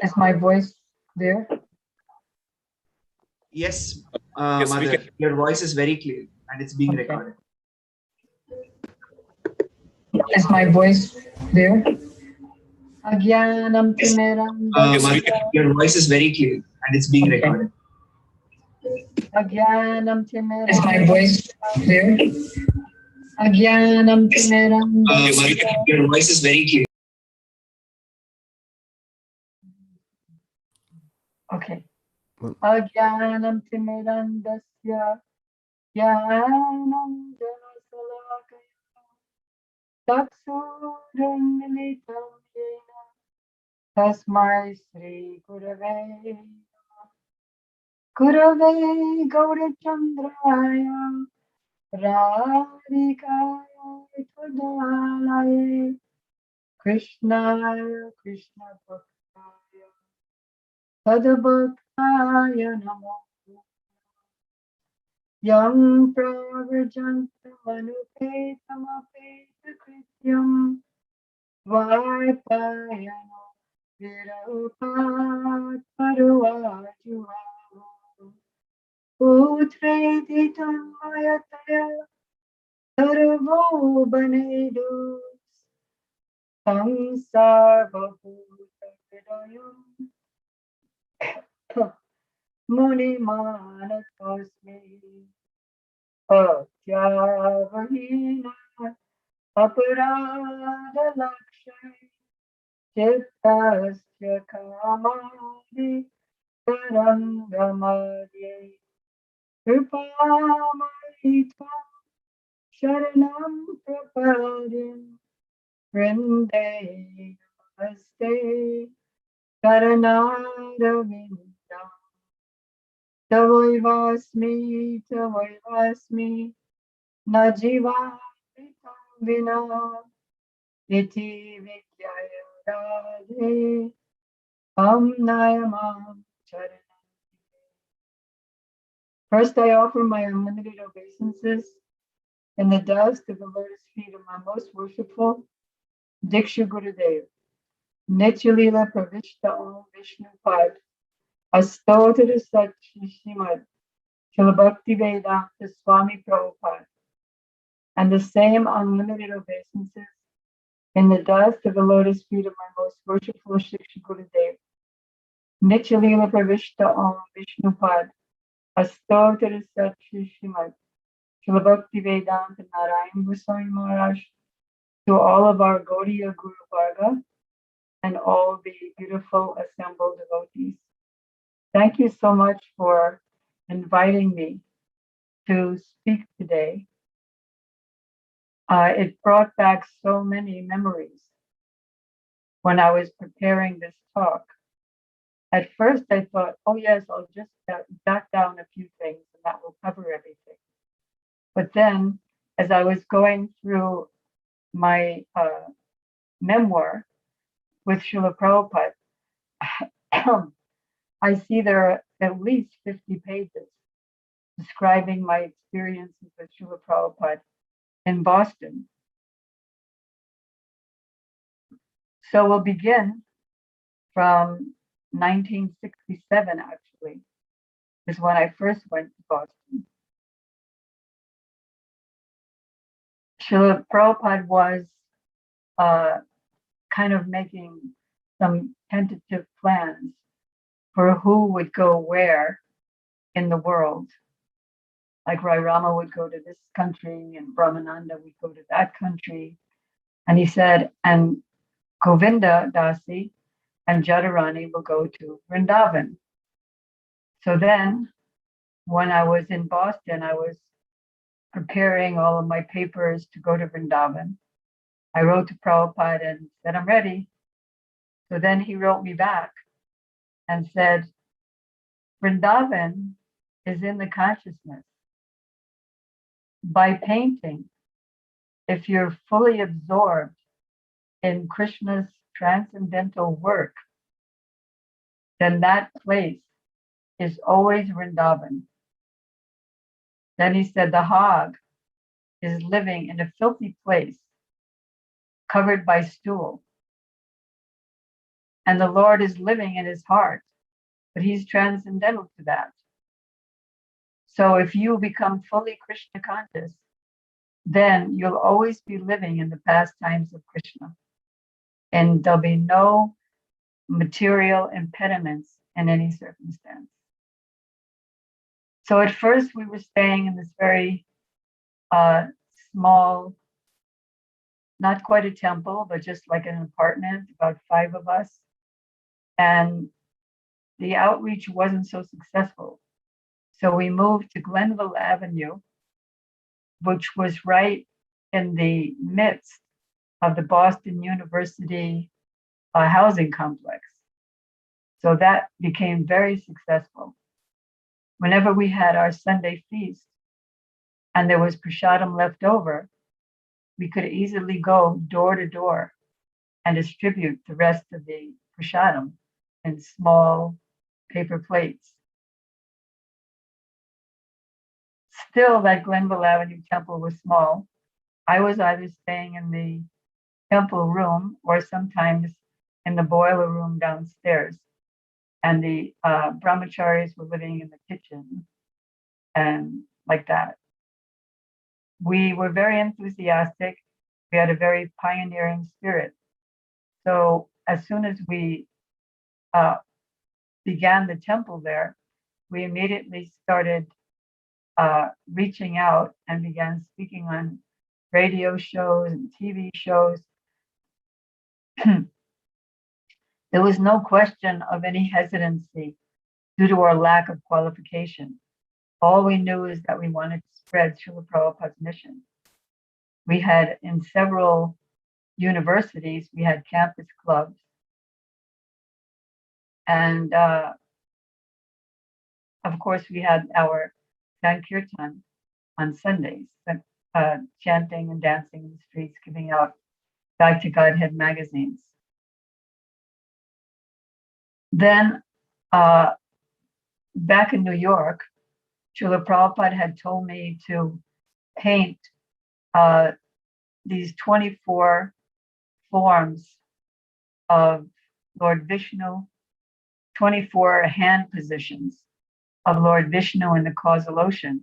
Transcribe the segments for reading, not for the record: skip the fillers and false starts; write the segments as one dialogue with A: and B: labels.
A: Is my voice clear?
B: Yes,
C: Yes, we
B: Mother,
C: can.
B: your voice is very clear and it's being
A: Okay.
B: recorded.
A: Is my voice clear? Agyanam Timiranda.
C: Yes, we
B: Mother,
C: can.
B: your voice is very clear and it's being
A: Okay.
B: recorded.
A: Agyanam Timiranda.
B: Is my voice clear?
A: Agyanam Timiranda.
B: Mother, your voice is very clear.
A: Okay. Agyanam Timirandasya Jnanam Janasalakaya Taksuram Militam Yena Tasmai Sri Gurave Gurave Gaurachandraya Radhikaya Tadalaye Krishnaya Krishna Bhaktaya Tadabhaktaya Namo Yam Pravrajanta Manupetamapeta Krityam Vaipayano Virupat Paruvajuvavu Putre Mayataya Sarvo Banedu Samsarva Bhuta Muni Manatosmi Atyavahina Aparada Lakshay Chittasya Kamadi Tarangamadye Kripamaitam Sharanam Prapadim Vrinde Namaste Karanadavindam Tavoivasmi Tavoivasmi Najivapitam Vina Iti Vidyaya Radhe Am Nayamam Charanam. First, I offer my unlimited obeisances in the dust of the lotus feet of my most worshipful Diksha Gurudev, Nityalila Pravishta Om Vishnu Pad, Astotra Sat Shrimad Shilabhakti Vedanta Swami Prabhupada, and the same unlimited obeisances in the dust of the lotus feet of my most worshipful Shiksha Gurudev, Nityalila Pravishta Om Vishnu Pad, Astotra Sat Shrimad Shilabhakti Vedanta Narayan Goswami Maharaj, to all of our Gaudiya Guru Varga and all the beautiful assembled devotees. Thank you so much for inviting me to speak today. It brought back so many memories when I was preparing this talk. At first I thought, oh yes, I'll just jot down a few things and that will cover everything. But then as I was going through my memoir with Srila Prabhupada, I see there are at least 50 pages describing my experiences with Srila Prabhupada in Boston. So we'll begin from 1967, actually, is when I first went to Boston. Srila Prabhupada was kind of making some tentative plans for who would go where in the world. Like Rai Rama would go to this country and Brahmananda would go to that country. And he said, and Govinda Dasi and Jadurani will go to Vrindavan. So then when I was in Boston, I was preparing all of my papers to go to Vrindavan. I wrote to Prabhupada and said, I'm ready. So then he wrote me back and said, Vrindavan is in the consciousness. By painting, if you're fully absorbed in Krishna's transcendental work, then that place is always Vrindavan. Then he said the hog is living in a filthy place covered by stool. And the Lord is living in his heart, but he's transcendental to that. So if you become fully Krishna conscious, then you'll always be living in the pastimes of Krishna. And there'll be no material impediments in any circumstance. So at first we were staying in this very small, not quite a temple, but just like an apartment, about 5 of us. And the outreach wasn't so successful. So we moved to Glenville Avenue, which was right in the midst of the Boston University housing complex. So that became very successful. Whenever we had our Sunday feast and there was prasadam left over, we could easily go door to door and distribute the rest of the prasadam in small paper plates. Still, that Glenville Avenue temple was small. I was either staying in the temple room or sometimes in the boiler room downstairs. And the brahmacharis were living in the kitchen and like that. We were very enthusiastic. We had a very pioneering spirit. So as soon as we began the temple there, we immediately started reaching out and began speaking on radio shows and TV shows. There was no question of any hesitancy due to our lack of qualification. All we knew is that we wanted to spread Srila Prabhupada's mission. We had in several universities, we had campus clubs. And of course, we had our Sankirtan on Sundays, chanting and dancing in the streets, giving out Back to Godhead magazines. Then back in New York, Srila Prabhupada had told me to paint these 24 forms of Lord Vishnu, 24 hand positions of Lord Vishnu in the causal ocean.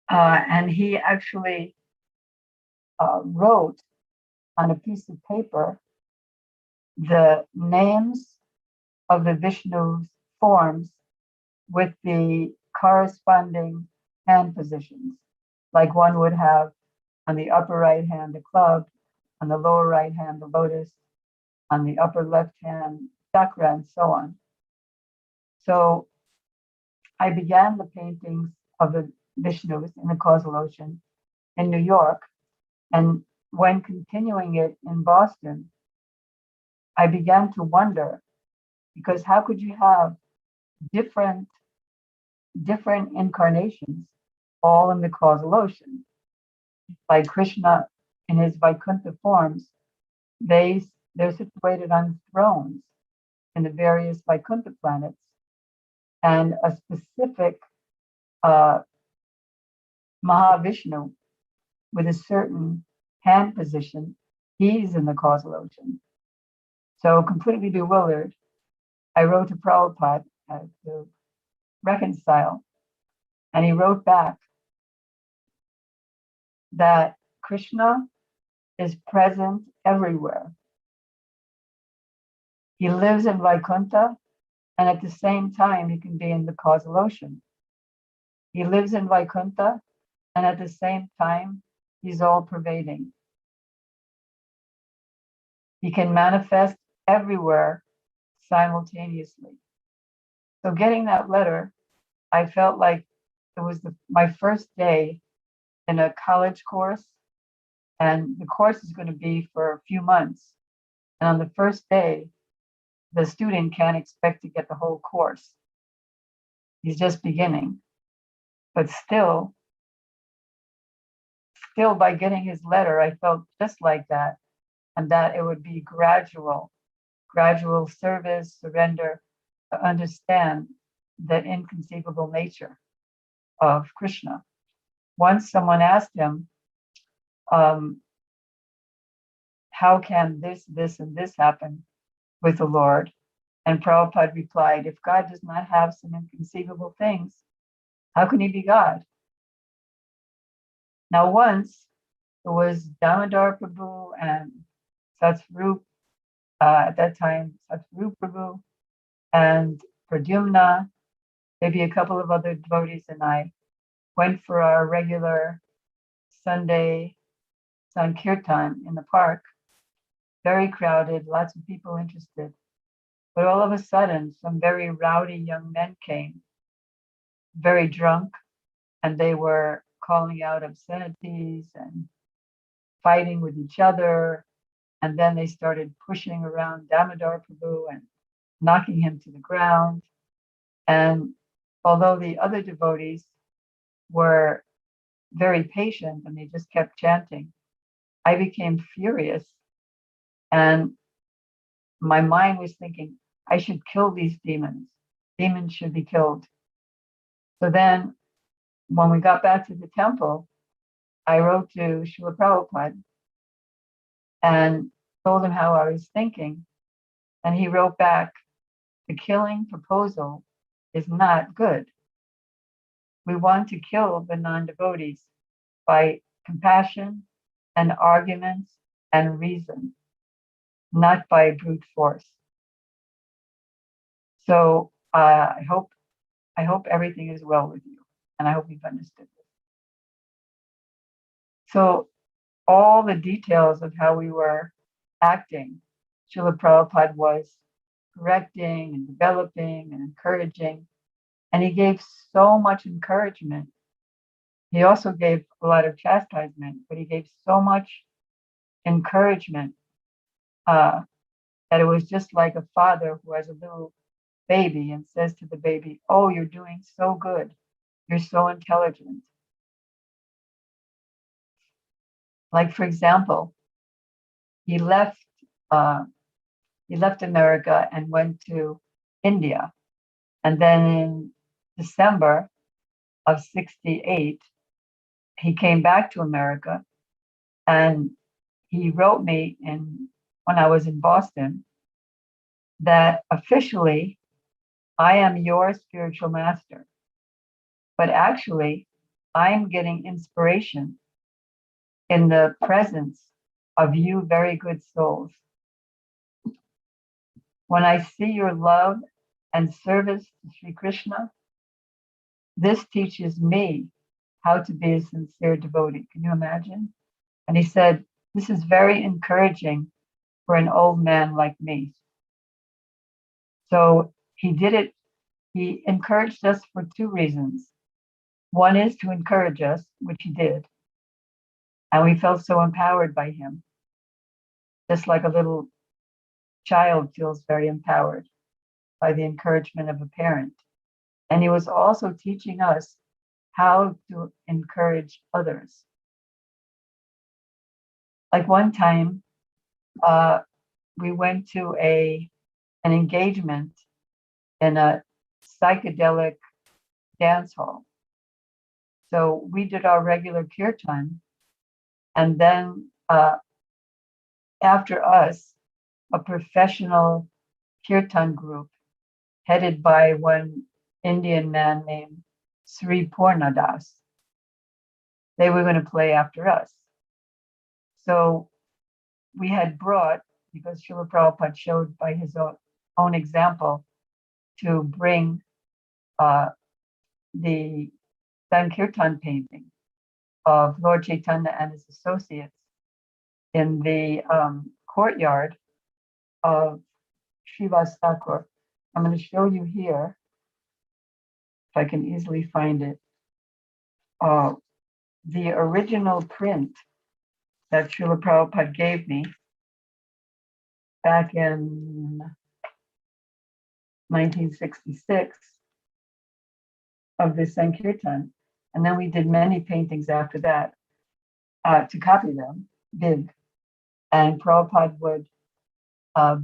A: And he actually wrote on a piece of paper the names of the Vishnu's forms with the corresponding hand positions. Like one would have on the upper right hand the club, on the lower right hand the lotus, on the upper left hand chakra, and so on. So I began the paintings of the Vishnus in the causal ocean in New York, and when continuing it in Boston, I began to wonder, because how could you have different incarnations all in the causal ocean? Like Krishna in his Vaikuntha forms, they're situated on thrones in the various Vaikuntha planets, and a specific Mahavishnu with a certain hand position, he's in the causal ocean. So completely bewildered, I wrote to Prabhupada to reconcile, and he wrote back that Krishna is present everywhere. He lives in Vaikuntha, and at the same time, he can be in the causal ocean. He lives in Vaikuntha, and at the same time, he's all pervading. He can manifest everywhere simultaneously. So getting that letter, I felt like it was my first day in a college course, and the course is going to be for a few months. And on the first day, the student can't expect to get the whole course. He's just beginning. But still by getting his letter, I felt just like that, and that it would be gradual service, surrender, to understand the inconceivable nature of Krishna. Once someone asked him, how can this, and this happen with the Lord. And Prabhupada replied, if God does not have some inconceivable things, how can he be God? Now once, it was Damodar Prabhu and Satsvarup, at that time, Satsvarup Prabhu, and Pradyumna, maybe a couple of other devotees, and I went for our regular Sunday Sankirtan in the park. Very crowded, lots of people interested. But all of a sudden, some very rowdy young men came, very drunk, and they were calling out obscenities and fighting with each other. And then they started pushing around Damodar Prabhu and knocking him to the ground. And although the other devotees were very patient and they just kept chanting, I became furious. And my mind was thinking, I should kill these demons. Demons should be killed. So then when we got back to the temple, I wrote to Srila Prabhupada and told him how I was thinking. And he wrote back, the killing proposal is not good. We want to kill the non-devotees by compassion and arguments and reason, not by brute force. So I hope everything is well with you, and I hope you've understood this. So all the details of how we were acting, Srila Prabhupada was correcting and developing and encouraging, and he gave so much encouragement. He also gave a lot of chastisement, but he gave so much encouragement that it was just like a father who has a little baby and says to the baby, oh, you're doing so good. You're so intelligent. Like, for example, he left America and went to India. And then in December of 68, he came back to America, and he wrote me when I was in Boston that officially I am your spiritual master, but actually I'm getting inspiration in the presence of you very good souls. When I see your love and service to Sri Krishna, this teaches me how to be a sincere devotee. Can you imagine? And he said, this is very encouraging for an old man like me. So he did it. He encouraged us for two reasons. One is to encourage us, which he did. And we felt so empowered by him, just like a little child feels very empowered by the encouragement of a parent. And he was also teaching us how to encourage others. Like one time, we went to an engagement in a psychedelic dance hall. So we did our regular kirtan, and then after us, a professional kirtan group headed by one Indian man named Sri Purnadas. They were going to play after us. So we had brought, because Srila Prabhupada showed by his own example, to bring the Sankirtan painting of Lord Chaitanya and his associates in the courtyard of Srivas Thakur. I'm going to show you here, if I can easily find it, the original print that Srila Prabhupada gave me back in 1966 of the Sankirtan. And then we did many paintings after that to copy them, big. And Prabhupada would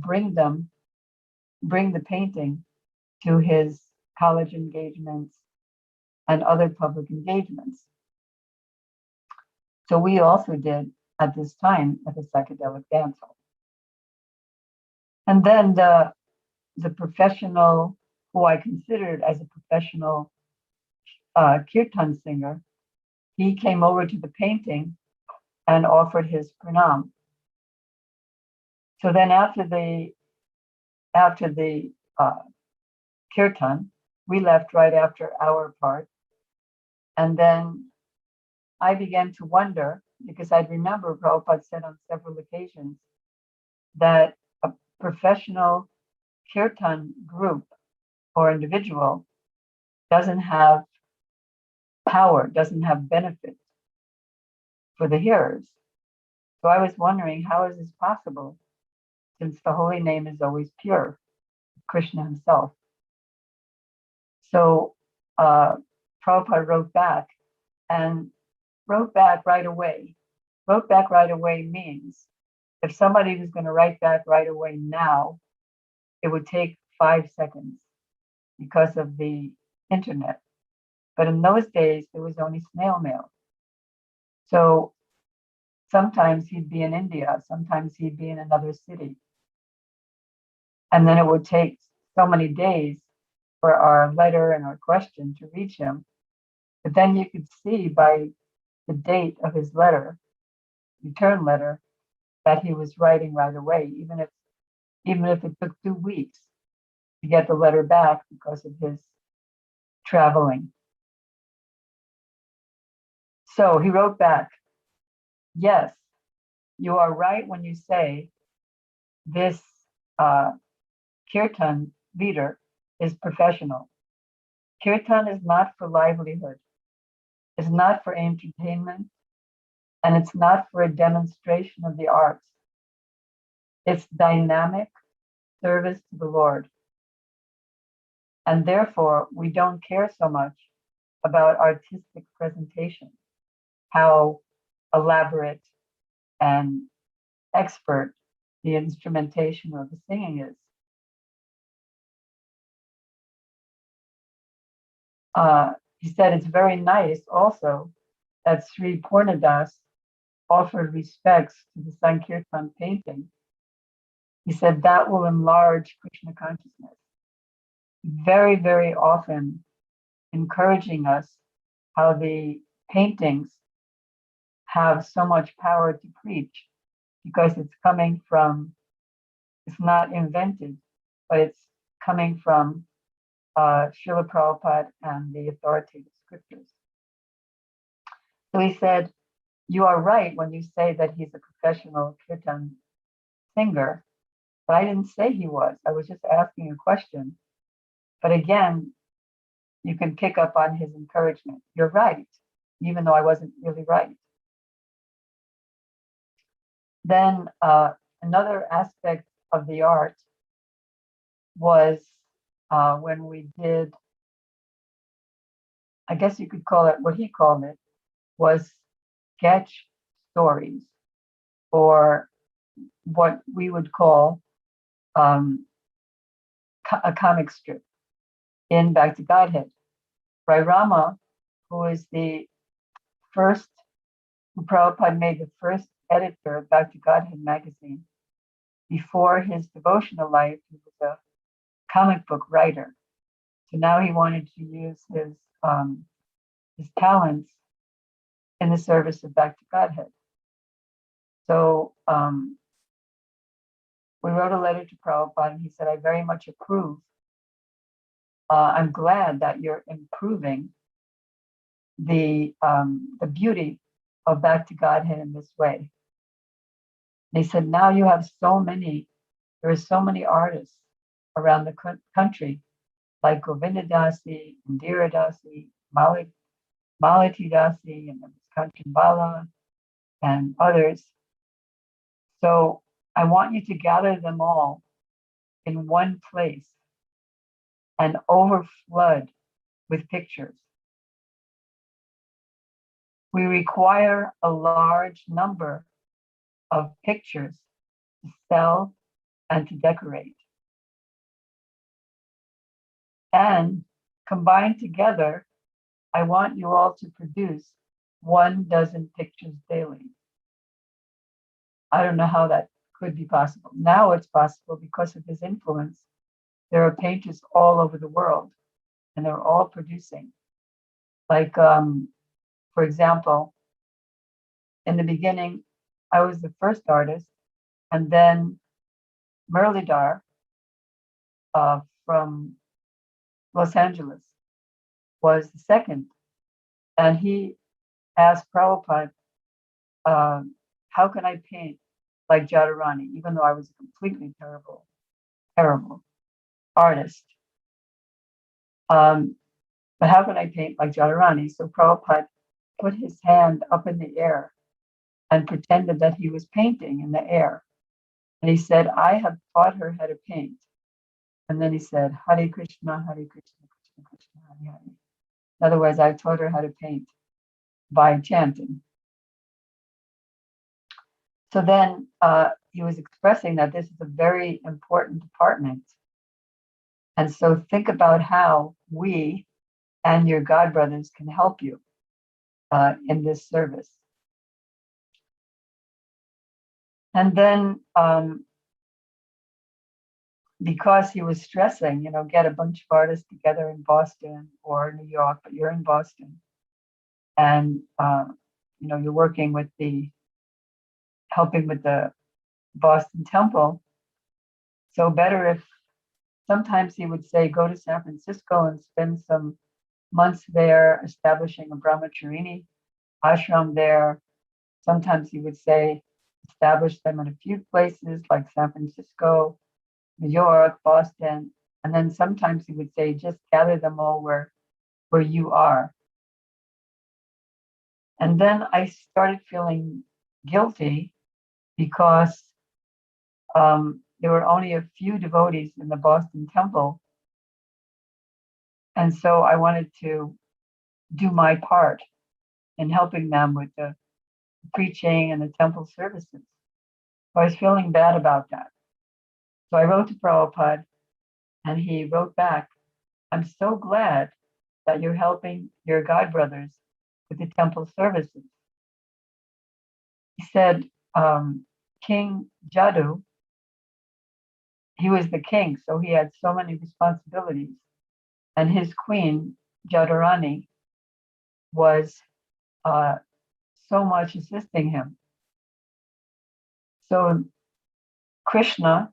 A: bring the painting to his college engagements and other public engagements. So we also did at this time at the psychedelic dance hall. And then the professional, who I considered as a professional kirtan singer, he came over to the painting and offered his pranam. So then after the kirtan, we left right after our part. And then I began to wonder, because I'd remember Prabhupada said on several occasions that a professional kirtan group or individual doesn't have power, doesn't have benefit for the hearers. So I was wondering, how is this possible, since the holy name is always pure, Krishna himself? So Prabhupada wrote back right away. Wrote back right away means if somebody was going to write back right away now, it would take 5 seconds because of the internet. But in those days, there was only snail mail. So sometimes he'd be in India, sometimes he'd be in another city. And then it would take so many days for our letter and our question to reach him. But then you could see by the date of his letter, return letter, that he was writing right away, even if it took 2 weeks to get the letter back because of his traveling. So he wrote back, yes, you are right when you say this kirtan leader is professional. Kirtan is not for livelihood. It's not for entertainment, and it's not for a demonstration of the arts. It's dynamic service to the Lord. And therefore, we don't care so much about artistic presentation, how elaborate and expert the instrumentation or the singing is. He said it's very nice also that Sri Purnadas offered respects to the Sankirtan painting. He said that will enlarge Krishna consciousness. Very, very often encouraging us how the paintings have so much power to preach because it's not invented, but it's coming from Srila Prabhupada and the authoritative scriptures. So he said, you are right when you say that he's a professional kirtan singer, but I didn't say he was. I was just asking a question. But again, you can pick up on his encouragement. You're right, even though I wasn't really right. Then another aspect of the art was when we did, I guess you could call it, what he called it, was sketch stories, or what we would call a comic strip in Back to Godhead. Rai Rama, who is who Prabhupada made the first editor of Back to Godhead magazine. Before his devotional life, he was a comic book writer. So now he wanted to use his talents in the service of Back to Godhead. So we wrote a letter to Prabhupada, and he said, I very much approve. I'm glad that you're improving the beauty of Back to Godhead in this way. They said, now you have there are so many artists around the country, like Govinda Dasi, Indira Dasi, Malati Dasi, and Kanchan Bala, and others. So I want you to gather them all in one place and overflood with pictures. We require a large number of pictures to sell and to decorate. And combined together, I want you all to produce 12 pictures daily. I don't know how that could be possible. Now it's possible because of his influence. There are painters all over the world, and they're all producing. Like, for example, in the beginning, I was the first artist, and then Muralidhar from Los Angeles was the second. And he asked Prabhupada, how can I paint like Jadurani, even though I was a completely terrible artist. But how can I paint like Jadurani? So Prabhupada put his hand up in the air and pretended that he was painting in the air. And he said, I have taught her how to paint. And then he said, Hare Krishna, Hare Krishna, Krishna Krishna, Hare Hare. In other words, I've taught her how to paint by chanting. So then he was expressing that this is a very important department. And so think about how we and your God brothers can help you in this service. And then because he was stressing, get a bunch of artists together in Boston or New York, but you're in Boston. And, you're working with helping with the Boston Temple. So better if sometimes he would say, go to San Francisco and spend some months there establishing a brahmacharini ashram there. Sometimes he would say, establish them in a few places like San Francisco, New York, Boston. And then sometimes he would say, just gather them all where you are. And then I started feeling guilty because there were only a few devotees in the Boston Temple. And so I wanted to do my part in helping them with the preaching and the temple services. So I was feeling bad about that. So I wrote to Prabhupada, and he wrote back, I'm so glad that you're helping your God brothers with the temple services. He said, King Jadu, he was the king, so he had so many responsibilities. And his queen, Jadurani, was so much assisting him. So Krishna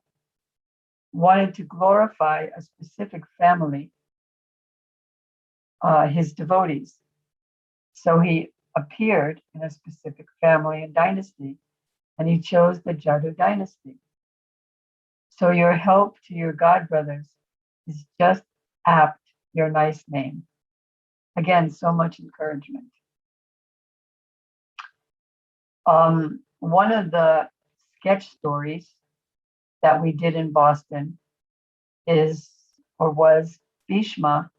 A: wanted to glorify a specific family, his devotees. So he appeared in a specific family and dynasty, and he chose the Jadu dynasty. So your help to your God brothers is just apt your nice name. Again, so much encouragement. One of the sketch stories that we did in Boston was Bhishma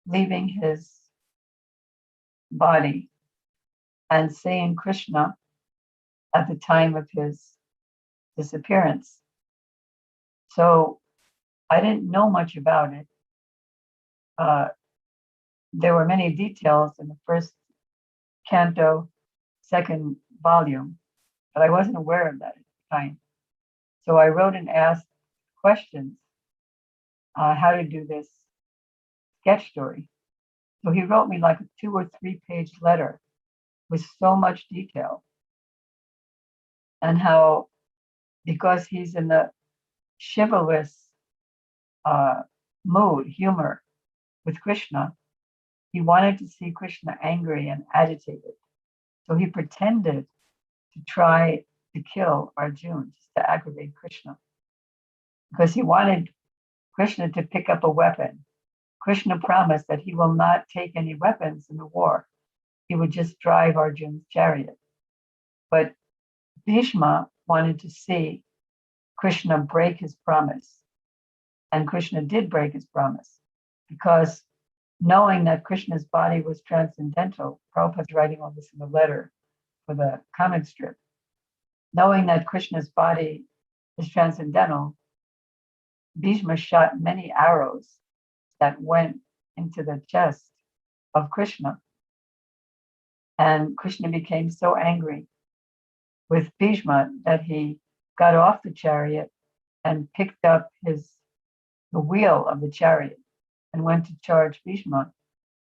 A: leaving his body and seeing Krishna at the time of his disappearance. So I didn't know much about it. There were many details in the first canto, second volume, but I wasn't aware of that at the time. So I wrote and asked questions, how to do this sketch story. So he wrote me like a 2 or 3 page letter with so much detail, and how, because he's in the chivalrous mood, humor with Krishna, he wanted to see Krishna angry and agitated. So he pretended to try to kill Arjuna just to aggravate Krishna, because he wanted Krishna to pick up a weapon. Krishna promised that he will not take any weapons in the war. He would just drive Arjuna's chariot. But Bhishma wanted to see Krishna break his promise. And Krishna did break his promise, because knowing that Krishna's body was transcendental, Prabhupada's writing all this in the letter for the comic strip, knowing that Krishna's body is transcendental, Bhishma shot many arrows that went into the chest of Krishna. And Krishna became so angry with Bhishma that he got off the chariot and picked up the wheel of the chariot and went to charge Bhishma.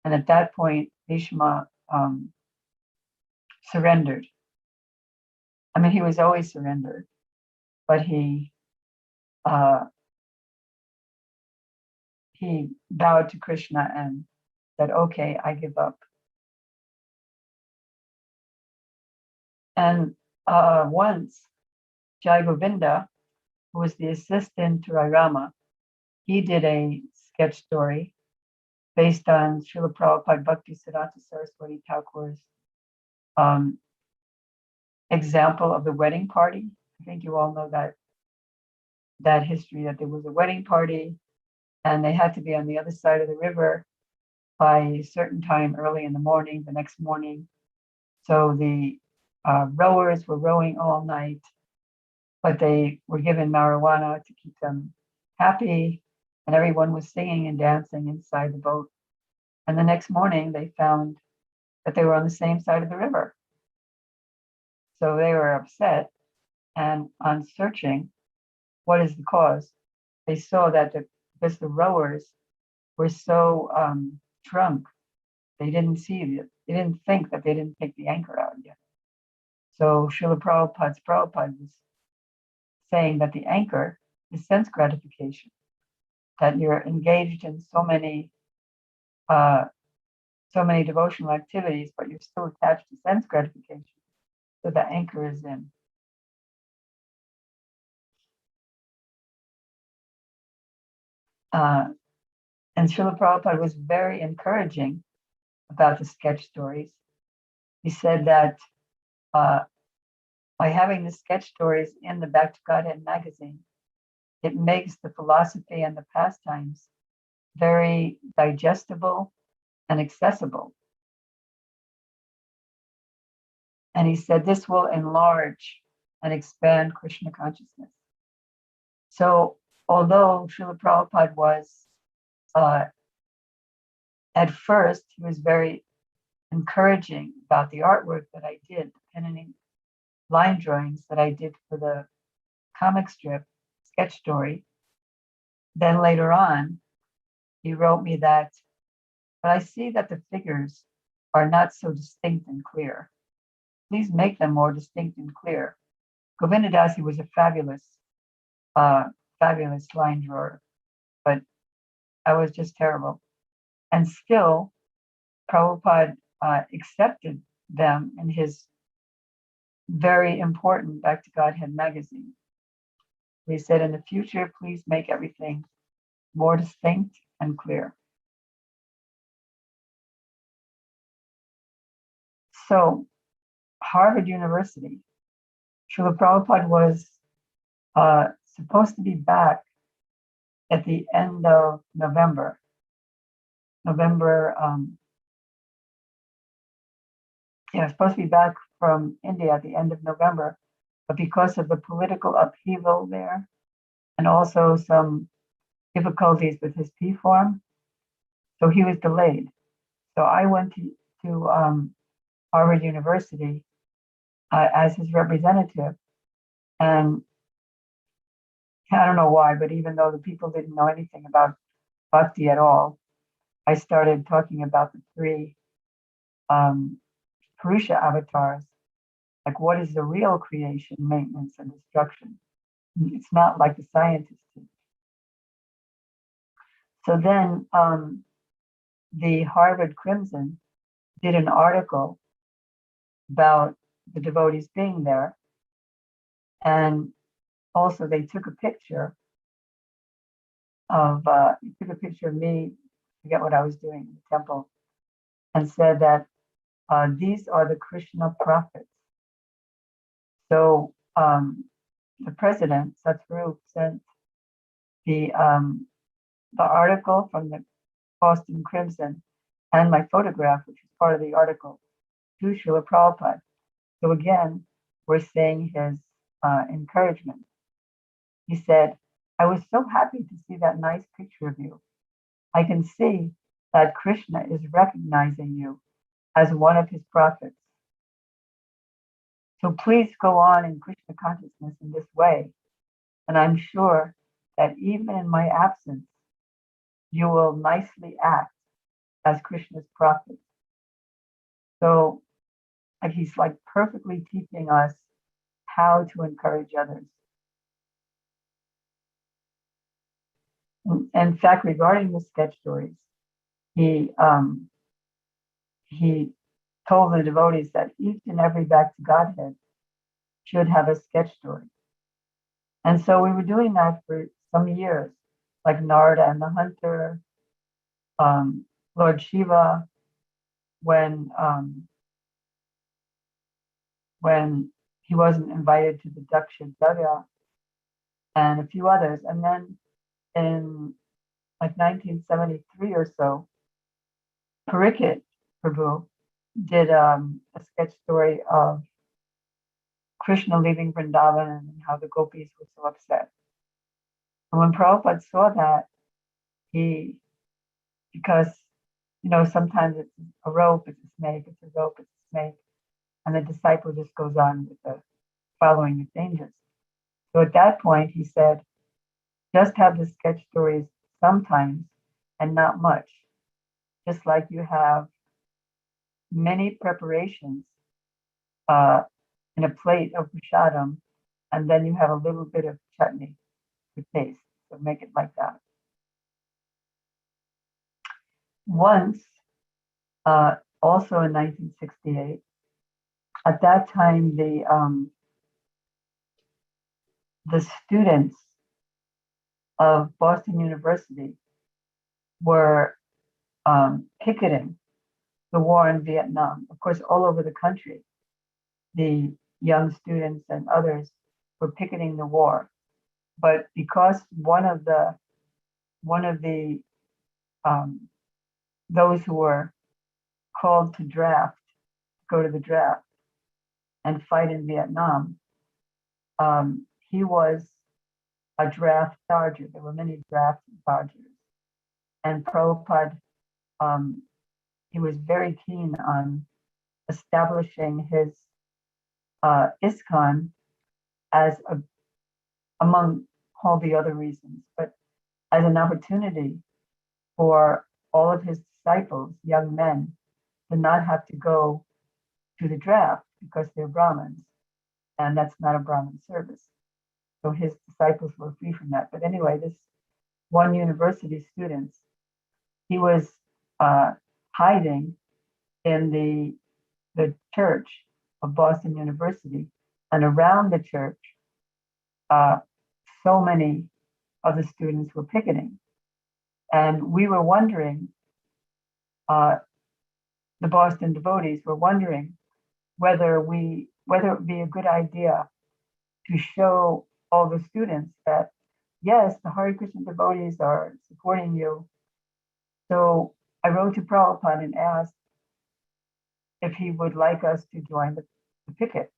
A: And at that point, Bhishma surrendered. I mean, he was always surrendered, but he bowed to Krishna and said, "Okay, I give up." And once, Jai Govinda, who was the assistant to Rai Rama, he did a sketch story based on Srila Prabhupada Bhakti Siddhanta Saraswati Thakur's example of the wedding party. I think you all know that history, that there was a wedding party and they had to be on the other side of the river by a certain time early in the morning, the next morning. So the rowers were rowing all night, but they were given marijuana to keep them happy, and everyone was singing and dancing inside the boat. And the next morning, they found that they were on the same side of the river. So they were upset, and on searching, what is the cause? They saw that because the rowers were so drunk, they didn't think that they didn't take the anchor out yet. So Srila Prabhupada was saying that the anchor is sense gratification, that you're engaged in so many devotional activities, but you're still attached to sense gratification. So the anchor is in. And Srila Prabhupada was very encouraging about the sketch stories. He said that by having the sketch stories in the Back to Godhead magazine, it makes the philosophy and the pastimes very digestible and accessible. And he said this will enlarge and expand Krishna consciousness. So although Srila Prabhupada was, at first, he was very encouraging about the artwork that I did, the pen and ink line drawings that I did for the comic strip sketch story. Then later on, he wrote me that, but I see that the figures are not so distinct and clear. Please make them more distinct and clear. Govinda Dasi was a fabulous line drawer, but I was just terrible. And still, Prabhupada accepted them in his very important Back to Godhead magazine. He said, in the future, please make everything more distinct and clear. So, Harvard University, Srila Prabhupada was supposed to be back at the end of November. Supposed to be back from India at the end of November, but because of the political upheaval there, and also some difficulties with his P form, so he was delayed. So I went to Harvard University as his representative, and I don't know why, but even though the people didn't know anything about bhakti at all, I started talking about the three Purusha avatars, like what is the real creation, maintenance, and destruction. It's not like the scientists teach. So then the Harvard Crimson did an article about the devotees being there, and also they took a picture of me, forget what I was doing in the temple, and said that these are the Krishna prophets. So the president, Satguru, sent the article from the Boston Crimson and my photograph, which is part of the article, to Srila Prabhupada. So again, we're seeing his encouragement. He said, I was so happy to see that nice picture of you. I can see that Krishna is recognizing you as one of his prophets. So please go on in Krishna consciousness in this way. And I'm sure that even in my absence, you will nicely act as Krishna's prophet. So he's like perfectly teaching us how to encourage others. In fact, regarding the sketch stories, he told the devotees that each and every back to Godhead should have a sketch story. And so we were doing that for some years, like Narada and the Hunter, Lord Shiva, when he wasn't invited to the Daksha Yajna, and a few others. And then in like 1973 or so, Parikit Prabhu did a sketch story of Krishna leaving Vrindavan and how the gopis were so upset. And when Prabhupada saw that, because sometimes it's a rope, it's a snake, it's a rope, it's a snake, and the disciple just goes on with the following the changes. So at that point, he said, just have the sketch stories sometimes and not much. Just like you have many preparations in a plate of prasadam, and then you have a little bit of chutney for taste. So make it like that. Once, also in 1968, at that time, the students of Boston University were picketing the war in Vietnam. Of course, all over the country, the young students and others were picketing the war. But because one of the those who were called to go to the draft and fight in Vietnam, he was a draft dodger. There were many draft dodgers. And Prabhupada, he was very keen on establishing his ISKCON as among all the other reasons, but as an opportunity for all of his disciples, young men, to not have to go to the draft because they're Brahmins, and that's not a Brahmin service. So his disciples were free from that. But anyway, this one university student, he was hiding in the church of Boston University, and around the church, so many of the students were picketing. And we were wondering, the Boston devotees were wondering whether it would be a good idea to show all the students that, yes, the Hare Krishna devotees are supporting you. So I wrote to Prabhupada and asked if he would like us to join the picket.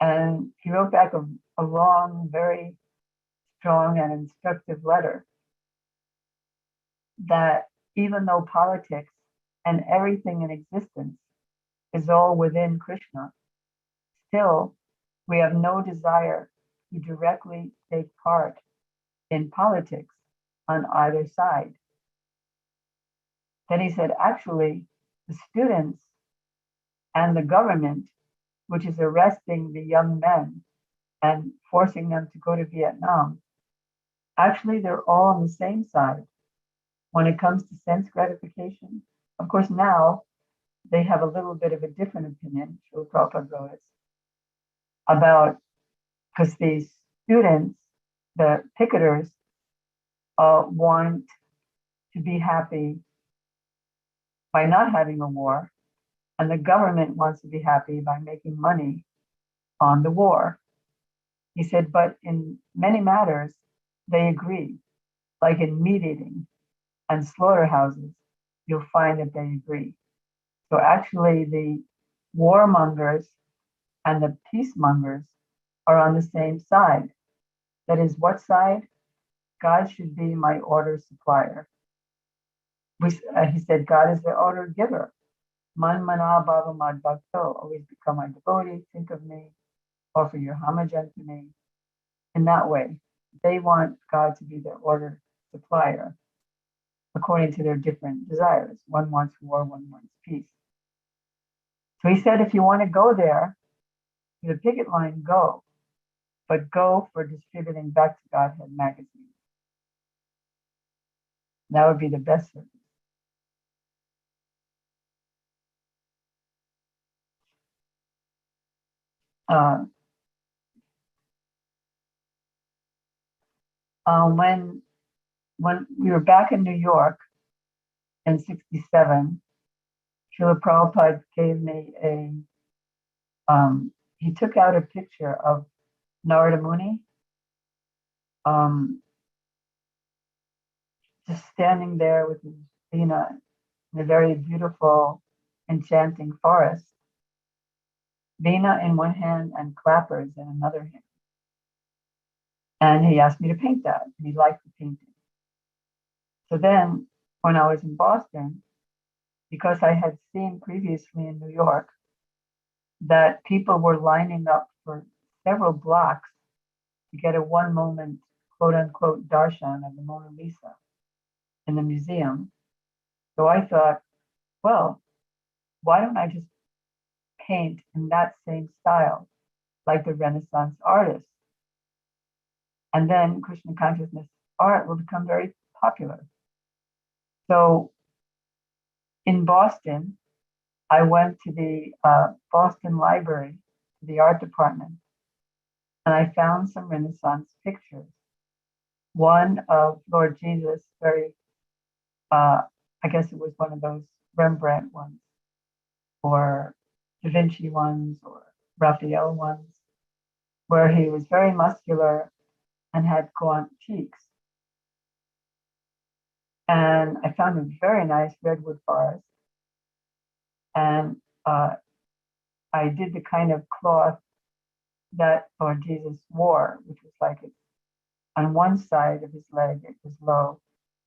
A: And he wrote back a long, very strong and instructive letter that even though politics and everything in existence is all within Krishna, still we have no desire to directly take part in politics on either side. Then he said, actually, the students and the government, which is arresting the young men and forcing them to go to Vietnam, actually, they're all on the same side when it comes to sense gratification. Of course, now they have a little bit of a different opinion, Srila Prabhupada wrote us, about, because these students, the picketers, want to be happy by not having a war, and the government wants to be happy by making money on the war. He said, but in many matters, they agree, like in meat eating and slaughterhouses, you'll find that they agree. So actually the warmongers and the peacemongers are on the same side. That is, what side? God should be my order supplier. He said, God is the order giver. Man mana bhava mad bhakto, always become my devotee, think of me, offer your homage unto me. In that way, they want God to be their order supplier according to their different desires. One wants war, one wants peace. So he said, if you want to go there, to the picket line, go, but go for distributing Back to Godhead magazine. That would be the best service. When we were back in New York in '67, Srila Prabhupada gave me he took out a picture of Narada Muni, just standing there with his veena in a very beautiful, enchanting forest, veena in one hand and clappers in another hand. And he asked me to paint that, and he liked the painting. So then, when I was in Boston, because I had seen previously in New York that people were lining up for several blocks to get a one moment, quote unquote, darshan of the Mona Lisa in the museum. So I thought, well, why don't I just paint in that same style, like the Renaissance artists? And then Krishna consciousness art will become very popular. So in Boston, I went to the Boston Library, to the art department, and I found some Renaissance pictures. One of Lord Jesus, very, I guess it was one of those Rembrandt ones, or Da Vinci ones, or Raphael ones, where he was very muscular and had gaunt cheeks. And I found a very nice redwood forest. And I did the kind of cloth that Lord Jesus wore, which was like on one side of his leg, it was low,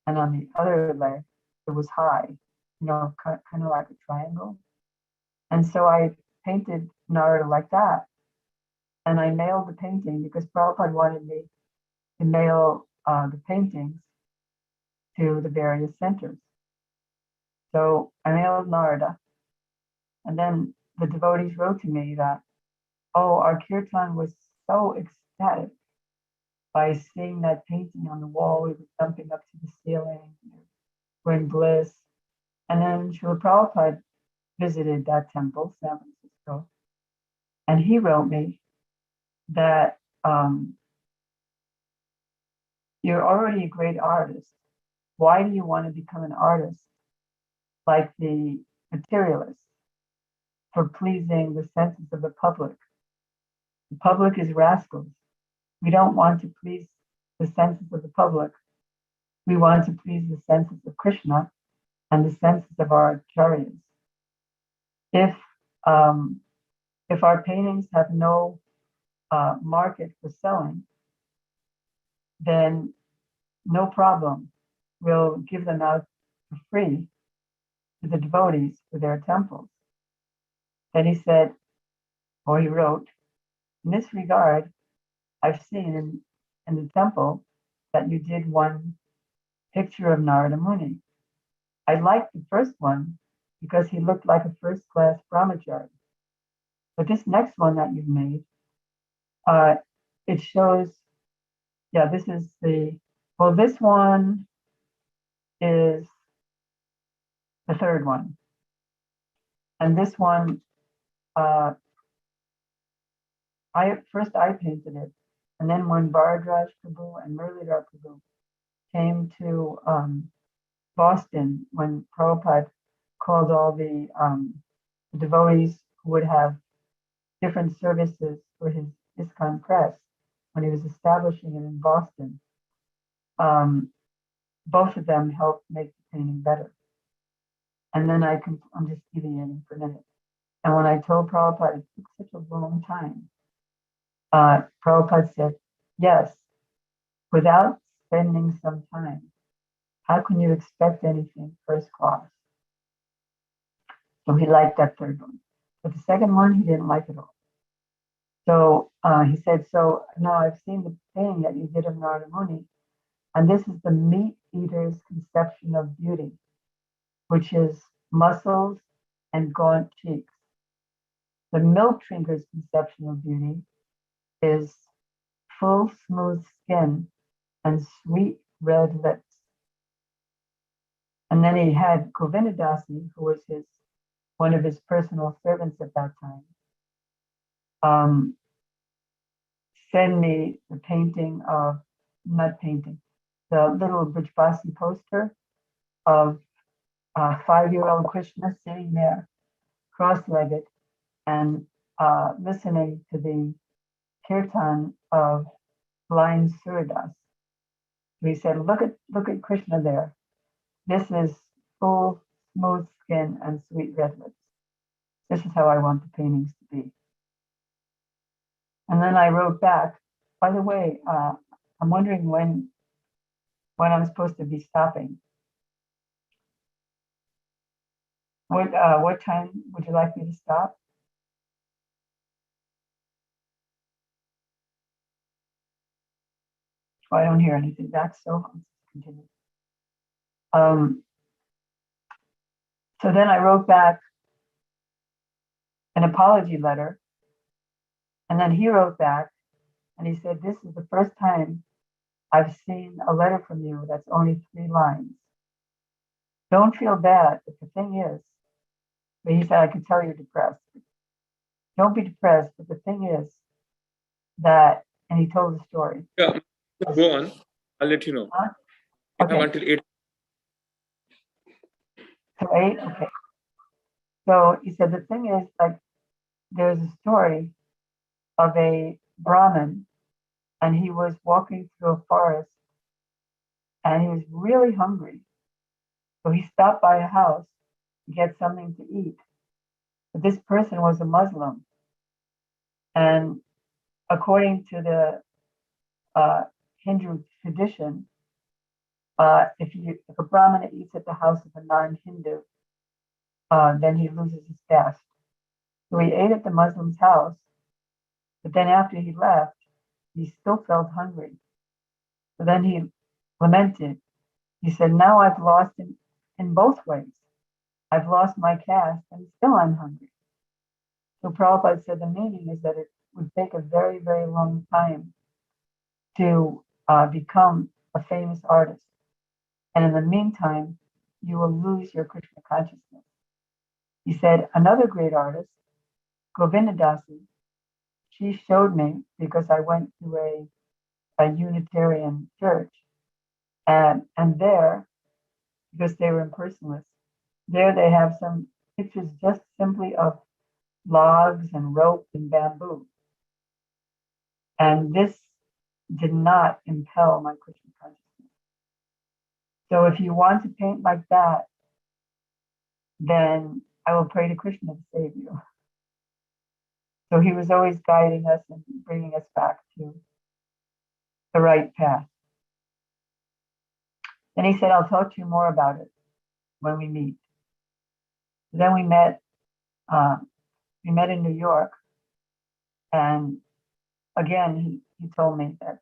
A: and on the other leg, it was high, kind of like a triangle. And so I painted Narada like that. And I mailed the painting because Prabhupada wanted me to mail the paintings to the various centers. So I mailed Narada. And then the devotees wrote to me that, oh, our kirtan was so ecstatic by seeing that painting on the wall. We were jumping up to the ceiling. We're in bliss. And then Srila Prabhupada visited that temple, San Francisco. And he wrote me that you're already a great artist. Why do you want to become an artist like the materialists for pleasing the senses of the public? The public is rascals. We don't want to please the senses of the public. We want to please the senses of Krishna and the senses of our acharyas. If our paintings have no market for selling, then no problem. We'll give them out for free to the devotees for their temples. Then he said, or he wrote, in this regard, I've seen in the temple that you did one picture of Narada Muni. I liked the first one because he looked like a first-class brahmachari. But this next one that you've made, it shows, this is this one is the third one. And this one, I painted it. And then when Bharadraj Prabhu and Muralidhar Prabhu came to Boston, when Prabhupada called all the devotees who would have different services for his ISKCON press, when he was establishing it in Boston, both of them helped make the painting better. And then I'm just deviating for a minute. And when I told Prabhupada it took such a long time, Prabhupada said, yes, without spending some time, how can you expect anything first class? So he liked that third one. But the second one, he didn't like at all. So he said, so now I've seen the painting that you did of Narada Muni, and this is the meat eater's conception of beauty, which is muscles and gaunt cheeks. The milk drinker's conception of beauty is full, smooth skin and sweet red lips. And then he had Govinda Dasi, who was one of his personal servants at that time, send me the painting of, not painting, the little Brajbasi poster of a 5-year-old Krishna sitting there cross-legged and listening to the kirtan of blind Suradas. He said, look at Krishna there. This is full, smooth skin and sweet red lips. This is how I want the paintings to be. And then I wrote back, by the way, I'm wondering when I'm supposed to be stopping. What time would you like me to stop? Oh, I don't hear anything back, so I'll continue. So then I wrote back an apology letter, and then he wrote back, and he said, this is the first time I've seen a letter from you that's only 3 lines. Don't feel bad, but the thing is, but he said, I could tell you're depressed. Don't be depressed, but the thing is that, and he told the story.
C: Yeah, go on. I'll let you know.
A: Huh?
C: I
A: Okay.
C: have until 8.
A: So 8, okay. So he said, the thing is, like, there's a story of a Brahmin, and he was walking through a forest, and he was really hungry. So he stopped by a house to get something to eat. But this person was a Muslim. And according to the Hindu tradition, if a Brahmana eats at the house of a non-Hindu, then he loses his caste. So he ate at the Muslim's house, but then after he left, he still felt hungry. So then he lamented. He said, now I've lost in both ways. I've lost my caste and still I'm hungry. So Prabhupada said the meaning is that it would take a very, very long time to become a famous artist. And in the meantime, you will lose your Krishna consciousness. He said, another great artist, Govinda Dasi, she showed me, because I went to a Unitarian church, and there, because they were impersonalists, there they have some pictures just simply of logs and rope and bamboo. And this did not impel my Krishna consciousness. So if you want to paint like that, then I will pray to Krishna to save you. So he was always guiding us and bringing us back to the right path. Then he said, I'll talk to you more about it when we meet. Then we met in New York. And again, he told me that,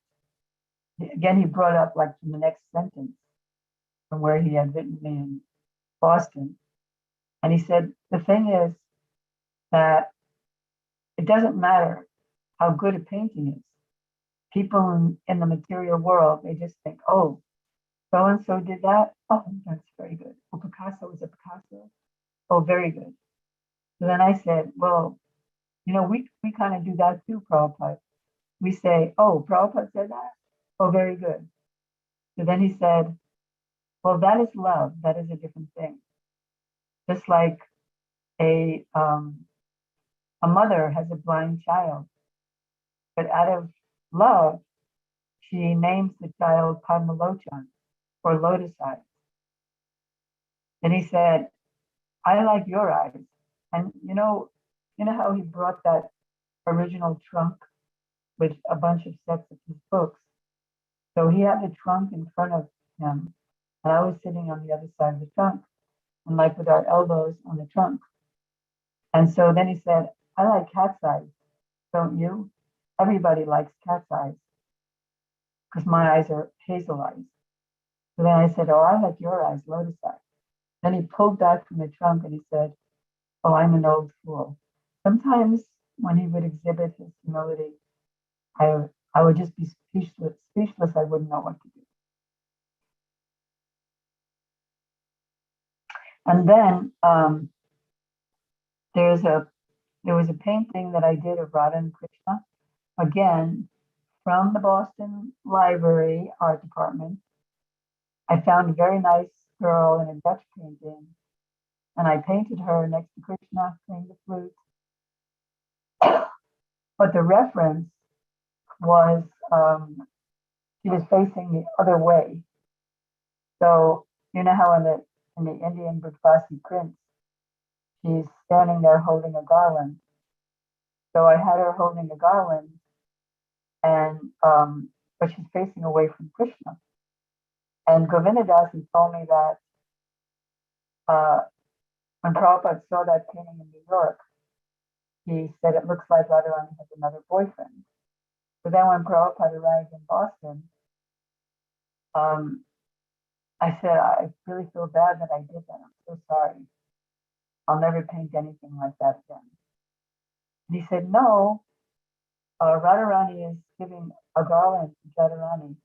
A: again, he brought up like in the next sentence from where he had written me in Boston. And he said, the thing is that it doesn't matter how good a painting is. People in the material world, they just think, oh, so-and-so did that. Oh, that's very good. Oh, Picasso is a Picasso. Oh, very good. So then I said, well, we kind of do that too, Prabhupada. We say, oh, Prabhupada said that. Oh, very good. So then he said, well, that is love. That is a different thing. Just like a mother has a blind child, but out of love, she names the child Padmalochan, or lotus eyes. And he said, I like your eyes. And you know how he brought that original trunk with a bunch of sets of his books. So he had the trunk in front of him, and I was sitting on the other side of the trunk, and like with our elbows on the trunk. And so then he said, I like cat's eyes, don't you? Everybody likes cat's eyes because my eyes are hazel eyes. So then I said, oh, I like your eyes, lotus eyes. Then he pulled back from the trunk and he said, oh, I'm an old fool. Sometimes when he would exhibit his humility, I would just be speechless. I wouldn't know what to do. And then there was a painting that I did of Radha and Krishna, again, from the Boston Library Art Department. I found a very nice girl in a Dutch painting, and I painted her next to Krishna playing the flute. But the reference was she was facing the other way. So you know how in the Indian Bhagavatam prints, she's standing there holding a garland. So I had her holding a garland, and but she's facing away from Krishna. And Govinda Dasi told me that when Prabhupada saw that painting in New York, he said it looks like Radharani has another boyfriend. So then when Prabhupada arrived in Boston, I said, I really feel bad that I did that. I'm so sorry. I'll never paint anything like that again. And he said, no, Radharani is giving a garland to Jadurani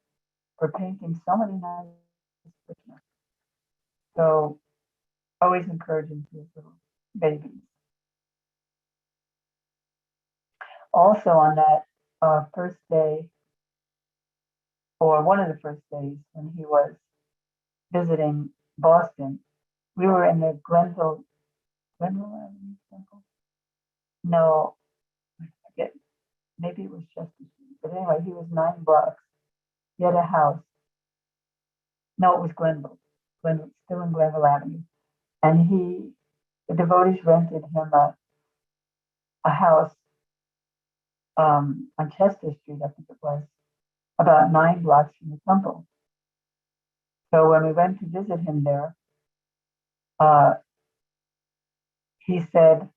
A: for painting so many nice Krishna. So always encouraging to his little babies. Also on that first day, or one of the first days when he was visiting Boston, we were in the Glenville Avenue Temple? No, I forget. Maybe it was Chester Street. But anyway, he was 9 blocks. He had a house. No, it was Glenville. Still in Glenville Avenue. And the devotees rented him a house on Chester Street, I think it was, about 9 blocks from the temple. So when we went to visit him there, he said,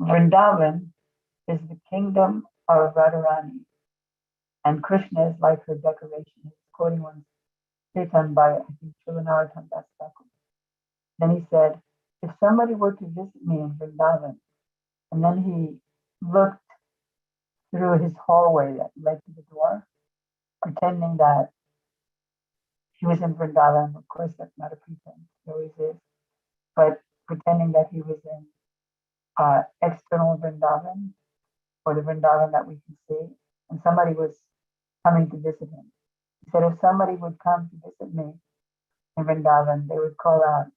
A: Vrindavan is the kingdom of Radharani, and Krishna is like her decoration. He's quoting one kirtan by, I think, Chilanaratam Das Thakur. Then he said, if somebody were to visit me in Vrindavan, and then he looked through his hallway that led to the door, pretending that he was in Vrindavan. Of course, that's not a pretense, he always is, but pretending that he was in external Vrindavan, or the Vrindavan that we can see, and somebody was coming to visit him. He said, if somebody would come to visit me in Vrindavan, they would call out,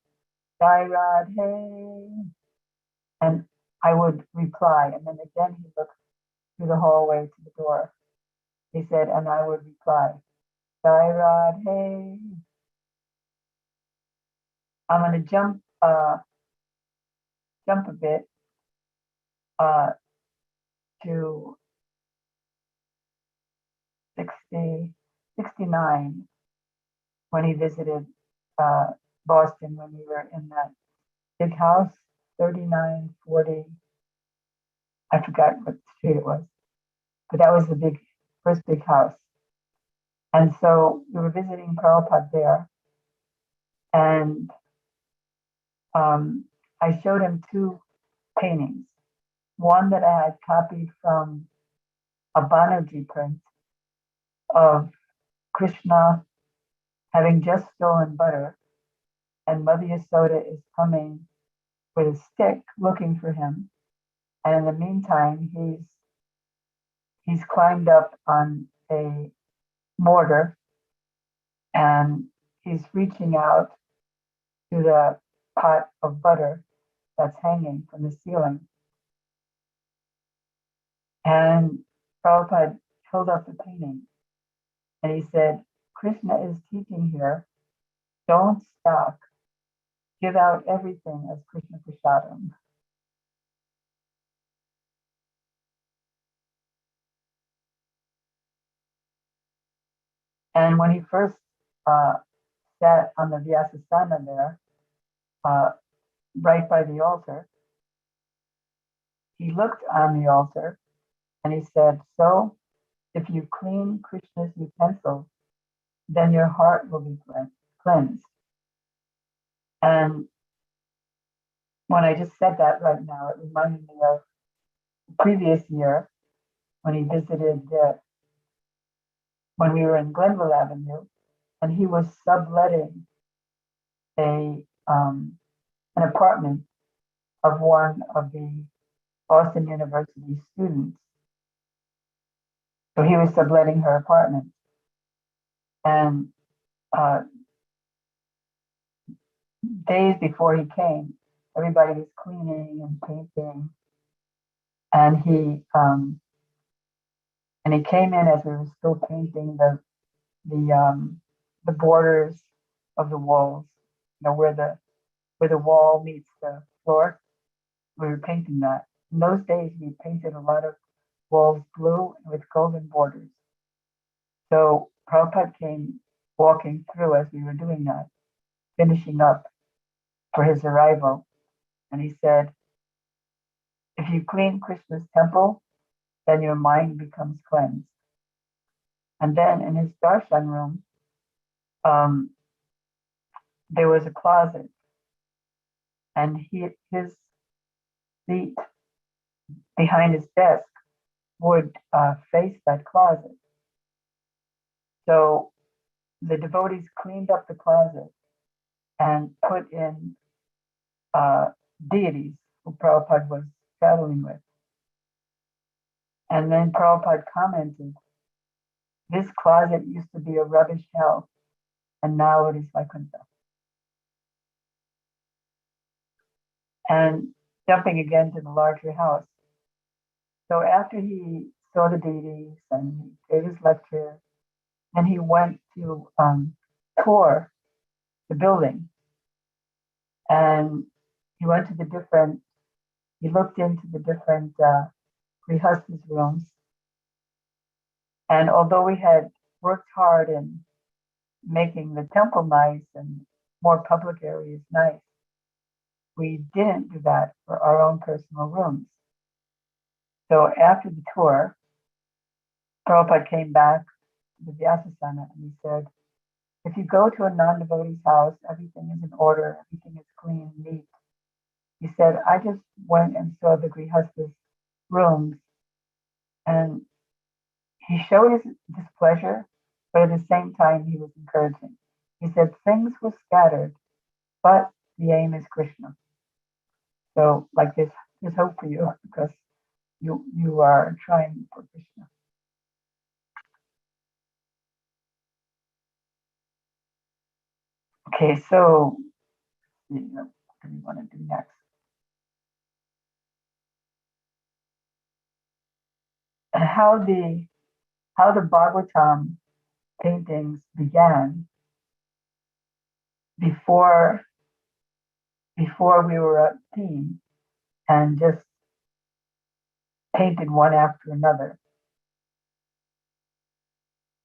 A: Jai Radhe, and I would reply, and then again he looked through the hallway to the door. He said, and I would reply, Jai Radhe. I'm going to jump a bit to 69 when he visited Boston, when we were in that big house, 3940. I forgot what street it was, but that was the first big house. And so we were visiting Prabhupada there, and I showed him 2 paintings. One that I had copied from a Banerjee print of Krishna having just stolen butter, and Mother Yasoda is coming with a stick looking for him. And in the meantime, he's climbed up on a mortar, and he's reaching out to the pot of butter that's hanging from the ceiling. And Prabhupada held up the painting, and he said, Krishna is teaching here, don't stop. Give out everything as Krishna Prasadam. And when he first sat on the Vyasasana there, right by the altar. He looked on the altar and he said, "So, if you clean Krishna's utensils, then your heart will be cleansed." And when I just said that right now, it reminded me of the previous year when he visited, when we were in Glenville Avenue, and he was subletting a an apartment of one of the Boston University students. So he was subletting her apartment. And days before he came, everybody was cleaning and painting. And he came in as we were still painting the borders of the walls, where the wall meets the floor. We were painting that. In those days, we painted a lot of walls blue with golden borders. So Prabhupada came walking through as we were doing that, finishing up for his arrival. And he said, "If you clean Krishna's temple, then your mind becomes cleansed." And then in his darshan room, there was a closet, and his seat behind his desk would face that closet. So the devotees cleaned up the closet and put in deities who Prabhupada was traveling with. And then Prabhupada commented, "This closet used to be a rubbish hell, and now it is Vaikuntha." And jumping again to the larger house. So after he saw the deities and he gave his lecture, and he went to tour the building, and he went to he looked into the different grihasthas rooms. And although we had worked hard in making the temple nice and more public areas nice, we didn't do that for our own personal rooms. So after the tour, Prabhupada came back to the Vyasasana and he said, "If you go to a non-devotee's house, everything is in order, everything is clean, neat." He said, "I just went and saw the grihasthas rooms," and he showed his displeasure, but at the same time he was encouraging. He said, "Things were scattered, but the aim is Krishna." So like there's hope for you because you are trying for Krishna. Okay, so what do we want to do next? How the Bhagavatam paintings began before we were a team and just painted one after another.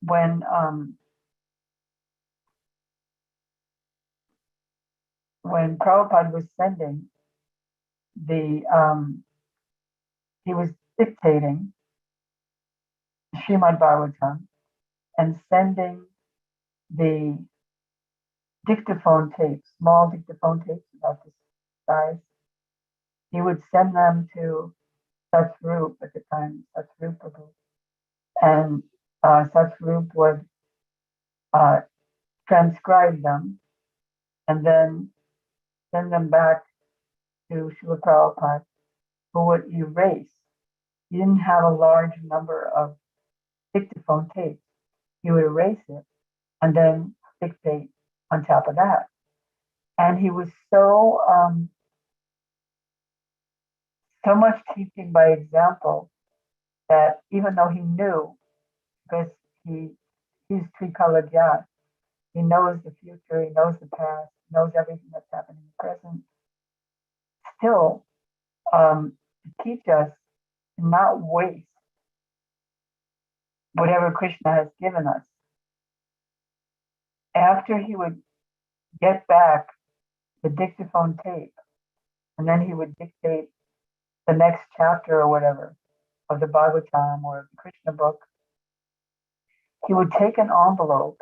A: When Prabhupada was sending he was dictating Srimad Bhagavatam and sending the dictaphone tapes, small dictaphone tapes about this size. He would send them to Satsvarup at the time, Satsvarup Prabhu. And Satsvarup would transcribe them and then send them back to Srila Prabhupada, who would erase. He didn't have a large number of dictaphone tapes. He would erase it and then dictate on top of that. And he was so much teaching by example that even though he knew, because he's Trikala Jat, he knows the future, he knows the past, he knows everything that's happening in the present, still to teach us to not waste whatever Krishna has given us. After he would get back the dictaphone tape, and then he would dictate the next chapter or whatever of the Bhagavatam or the Krishna book. He would take an envelope,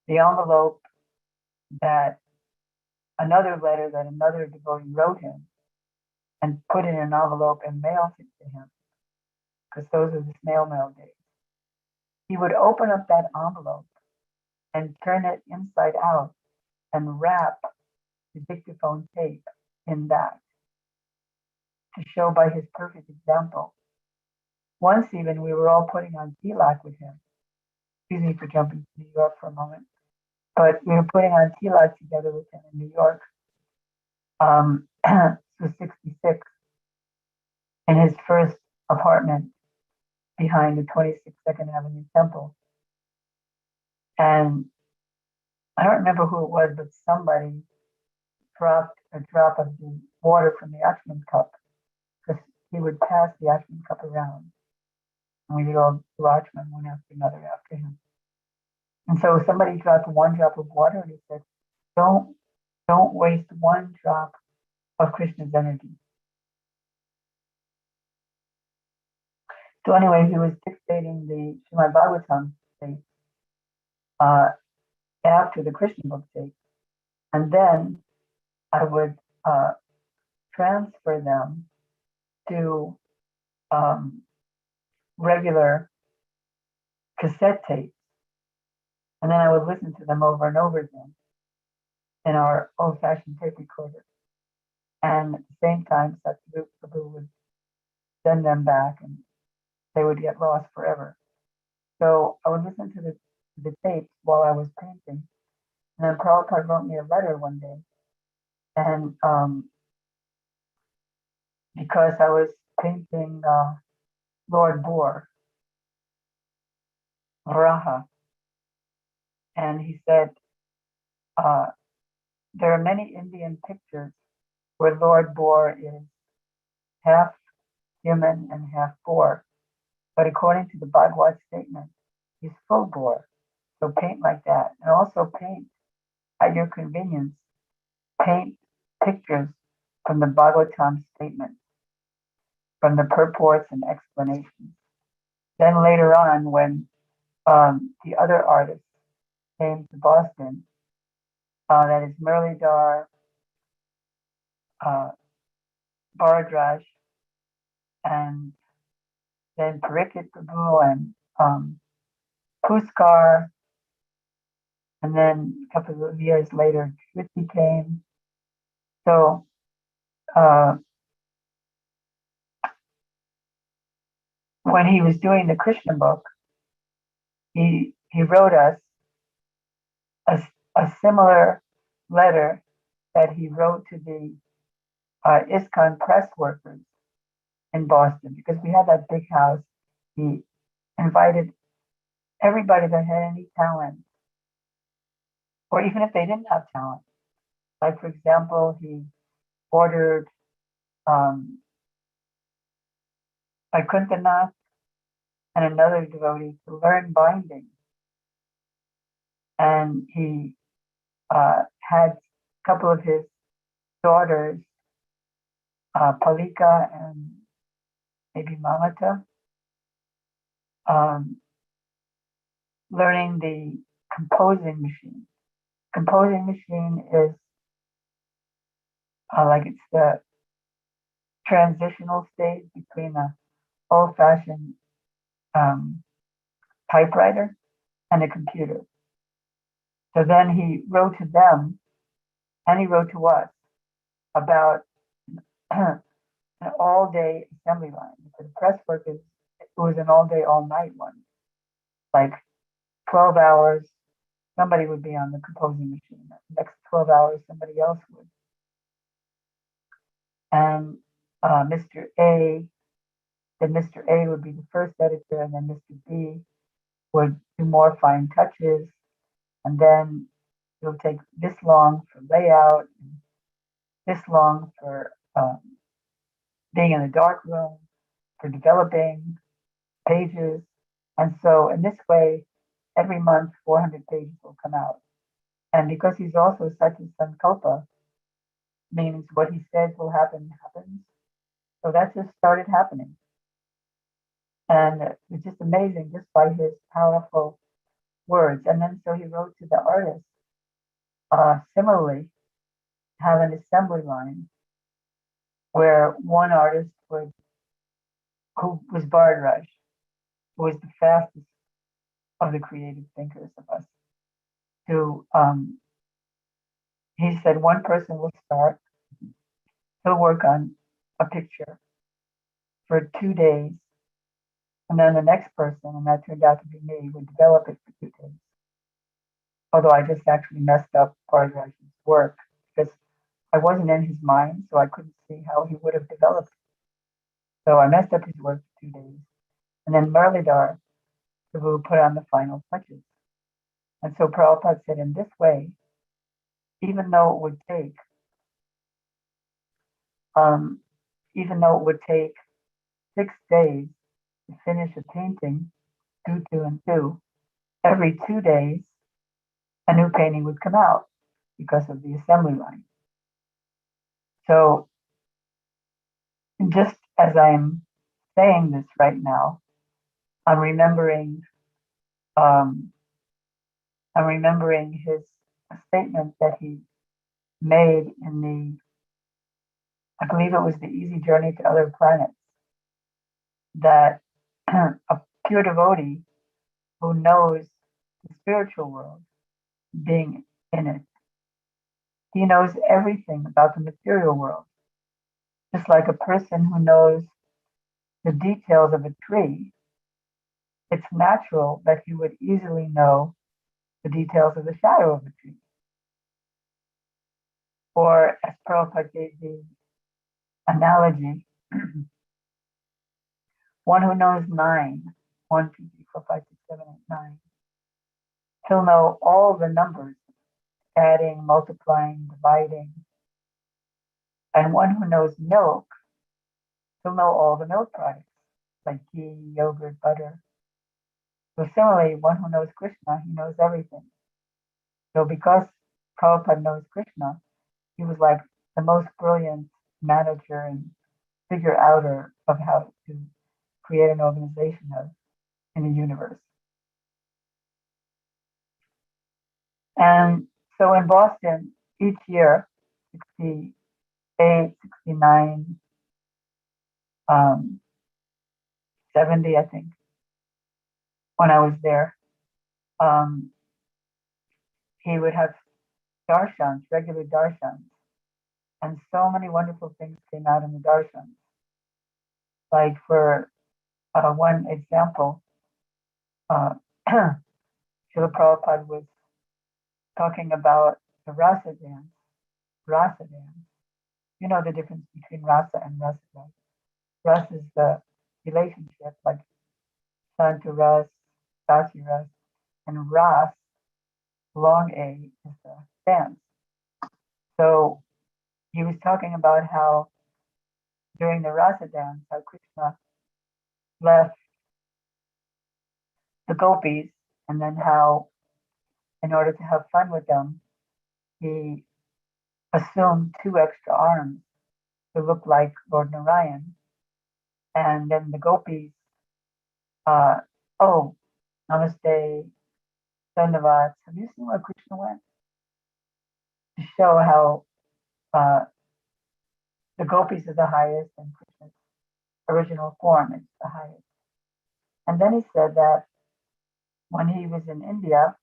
A: the envelope that another letter that another devotee wrote him, and put in an envelope and mailed it to him, because those are the snail mail days. He would open up that envelope and turn it inside out and wrap the dictaphone tape in that to show by his perfect example. Once even we were all putting on tilak with him. Excuse me for jumping to New York for a moment. But we were putting on tilak together with him in New York. So 66 in his first apartment behind the 26th Second Avenue Temple. And I don't remember who it was, but somebody dropped a drop of the water from the Ashman cup, because he would pass the Ashman cup around. And we would all do Ashman one after another after him. And so somebody dropped one drop of water and he said, don't waste one drop of Krishna's energy. So anyway, he was dictating the Srimad Bhagavatam tape after the Krishna book tape. And then I would transfer them to regular cassette tapes. And then I would listen to them over and over again in our old-fashioned tape recorder. And at the same time, Satyarup Prabhu would send them back and they would get lost forever. So I would listen to the tapes while I was painting. And then Prabhupada wrote me a letter one day. And because I was painting Lord Boar, Varaha, and he said, there are many Indian pictures where Lord Boar is half human and half boar. But according to the Bhagavad statement, he's full boar. So paint like that. And also paint at your convenience. Paint pictures from the Bhagavatam statement, from the purports and explanations. Then later on, when the other artists came to Boston, that is Muralidhar, Bharadraj, and then Parikit Prabhu and Puskar, and then a couple of years later, Shruti came. So when he was doing the Krishna book, he wrote us a similar letter that he wrote to the ISKCON press workers in Boston, because we had that big house. He invited everybody that had any talent, or even if they didn't have talent. Like, for example, he ordered Vaikuntanath and another devotee to learn binding. And he had a couple of his daughters, Palika and maybe Mamata, learning the composing machine. Composing machine is like it's the transitional stage between the old-fashioned typewriter and a computer. So then he wrote to them, and he wrote to us about an all-day assembly line. The press work it was an all-day, all-night one. Like 12 hours, somebody would be on the composing machine. The next 12 hours, somebody else would. And Mr. A would be the first editor, and then Mr. B would do more fine touches, and then it'll take this long for layout, and this long for being in a dark room, for developing pages. And so in this way, every month 400 pages will come out. And because he's also such a sankalpa, means what he says will happen happens. So that just started happening. And it was just amazing just by his powerful words. And then so he wrote to the artist, similarly, have an assembly line where one artist would, who was Bharadwaj, who was the fastest of the creative thinkers of us, he said one person will start, he'll work on a picture for 2 days, and then the next person, and that turned out to be me, would develop it for 2 days. Although I just actually messed up Bharadwaj's work because I wasn't in his mind, so I couldn't see how he would have developed it. So I messed up his work for 2 days. And then Muralidhar Prabhu put on the final touches. And so Prabhupada said, in this way, even though it would take 6 days to finish a painting, 2, 2, and 2, every 2 days, a new painting would come out because of the assembly line. So just as I'm saying this right now, I'm remembering his statement that he made in I believe it was the Easy Journey to Other Planets, that a pure devotee who knows the spiritual world, being in it, he knows everything about the material world. Just like a person who knows the details of a tree, it's natural that he would easily know the details of the shadow of a tree. Or, as Prabhupada gave the analogy, one who knows 9, 1, 2, 3, 4, 5, 6, 7, 8, 9, he'll know all the numbers, adding, multiplying, dividing. And one who knows milk, he'll know all the milk products, like ghee, yogurt, butter. So similarly, one who knows Krishna, he knows everything. So because Prabhupada knows Krishna, he was like the most brilliant manager and figure outer of how to create an organization in the universe. And so in Boston, each year, 68, 69, 70, I think, when I was there, he would have darshans, regular darshans. And so many wonderful things came out in the darshans. Like for one example, Srila Prabhupada was talking about the rasa dance. Rasa dance. You know the difference between rasa and rasa, right? Rasa is the relationship, like Santa Ras, Dasi Ras, and Ras, long A, is the dance. So he was talking about how during the rasa dance, how Krishna left the gopis, and then how, in order to have fun with them, he assumed 2 extra arms to look like Lord Narayan. And then the gopis, namaste, Dhanavad. Have you seen where Krishna went? To show how the gopis are the highest and Krishna's original form is the highest. And then he said that when he was in India,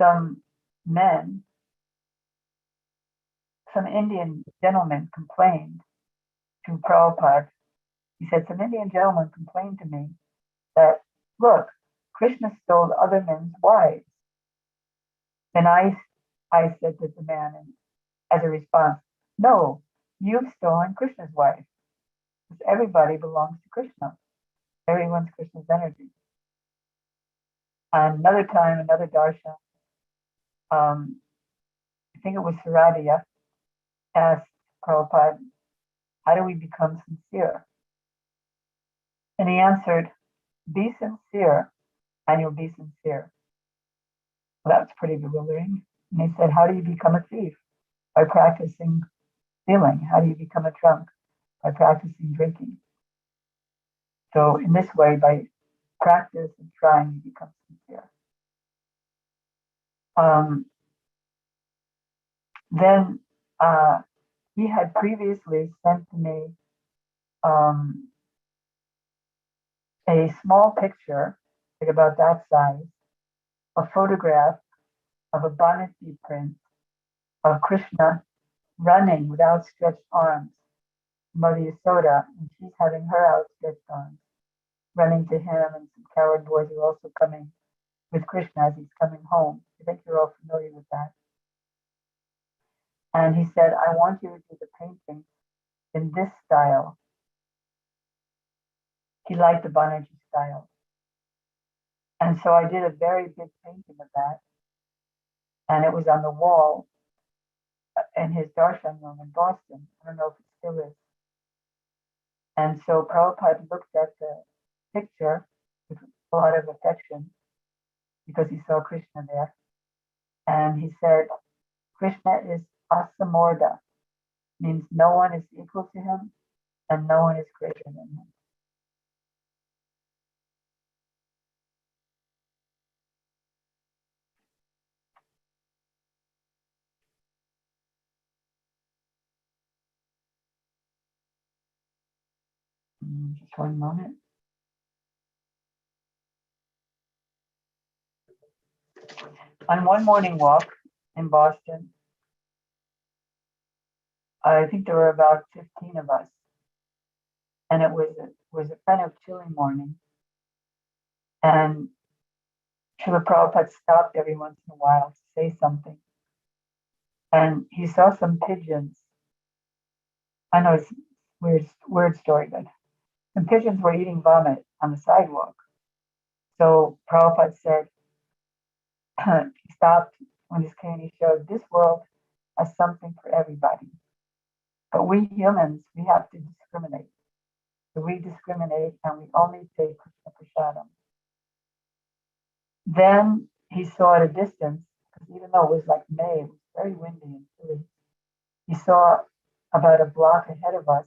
A: some Indian gentlemen complained to Prabhupada. He said, some Indian gentlemen complained to me that, look, Krishna stole other men's wives. And I said to the man, as a response, no, you've stolen Krishna's wife. Because everybody belongs to Krishna. Everyone's Krishna's energy. And another time, another darshan, I think it was Saradiya, asked Prabhupada, how do we become sincere? And he answered, be sincere, and you'll be sincere. Well, that's pretty bewildering. And they said, how do you become a thief? By practicing stealing. How do you become a drunk? By practicing drinking. So in this way, by practice and trying, you become sincere. Then he had previously sent me a small picture, like about that size, a photograph of a Bhagavatam print of Krishna running with outstretched arms, Mother Yasoda, and she's having her outstretched arms, running to him, and some coward boys are also coming with Krishna as he's coming home. I think you're all familiar with that. And he said, I want you to do the painting in this style. He liked the Banerjee style. And so I did a very big painting of that. And it was on the wall in his darshan room in Boston. I don't know if it still is. And so Prabhupada looked at the picture with a lot of affection because he saw Krishna there. And he said, Krishna is asamorda, means no one is equal to him and no one is greater than him. Just one moment. On one morning walk in Boston, I think there were about 15 of us, and it was a kind of chilly morning. And Srila Prabhupada stopped every once in a while to say something. And he saw some pigeons. I know it's a weird story, but some pigeons were eating vomit on the sidewalk. So Prabhupada said, he stopped on his cane, he showed, this world has something for everybody. But we humans, we have to discriminate. So we discriminate and we only take Krishna Prasadam. Then he saw at a distance, because even though it was like May, it was very windy and chilly, he saw about a block ahead of us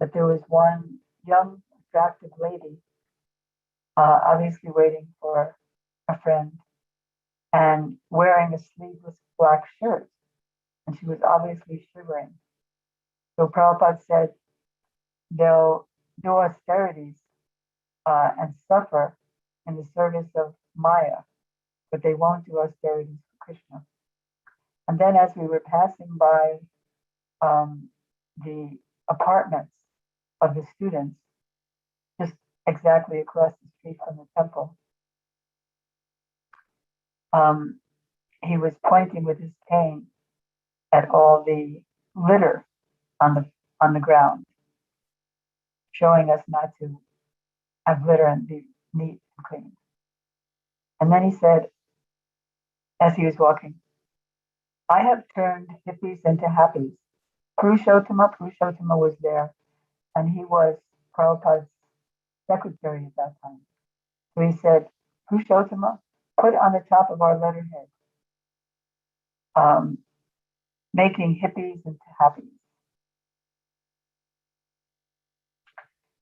A: that there was one young, attractive lady, obviously waiting for a friend, and wearing a sleeveless black shirt. And she was obviously shivering. So Prabhupada said, they'll do austerities and suffer in the service of Maya, but they won't do austerities for Krishna. And then as we were passing by the apartments of the students, just exactly across the street from the temple, he was pointing with his cane at all the litter on the ground, showing us not to have litter and be neat and clean. And then he said, as he was walking, I have turned hippies into happies. Purushottama was there, and he was Prabhupada's secretary at that time. So he said, Purushottama, put on the top of our letterhead, making hippies into happies.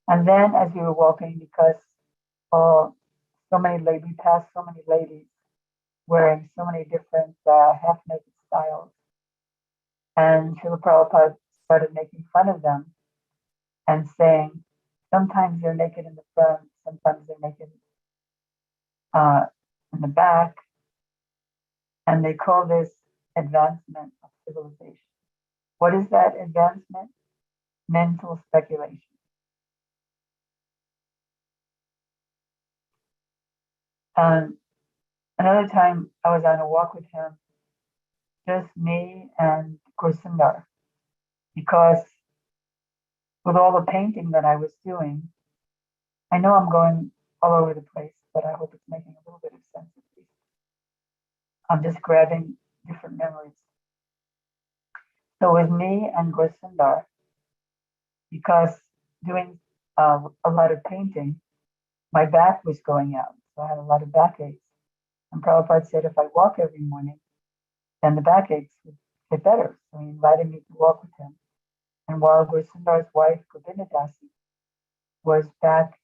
A: And then as we were walking, because we passed so many ladies wearing so many different half-naked styles, and Srila Prabhupada started making fun of them and saying, sometimes they're naked in the front, sometimes they're naked in the back, and they call this advancement of civilization. What is that advancement? Mental speculation. Another time I was on a walk with him, just me and Kursundar, because with all the painting that I was doing, I know I'm going all over the place, but I hope it's making a little bit of sense at least. I'm just grabbing different memories. So with me and Kursundar, because doing a lot of painting, my back was going out, so I had a lot of backaches. And Prabhupada said, if I walk every morning, and the backaches would get better. So he invited me to walk with him. And while Gursundar's wife, Govinda Dasi, was back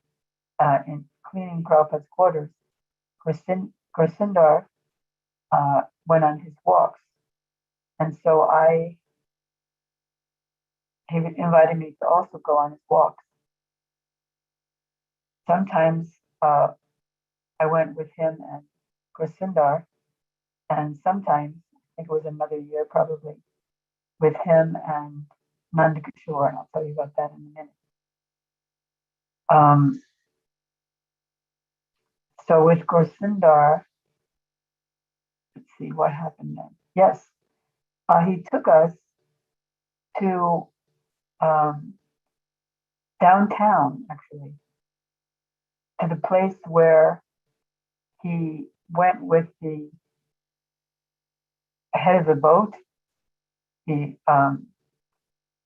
A: in cleaning Prabhupada's quarters, Gursundar went on his walks. And so he invited me to also go on his walks. Sometimes I went with him and Gursundar, and sometimes, I think it was another year probably, with him and Nandakishore, and I'll tell you about that in a minute. So with Gursundar, let's see what happened then. Yes, he took us to downtown, actually, to the place where he went with the head of the boat, the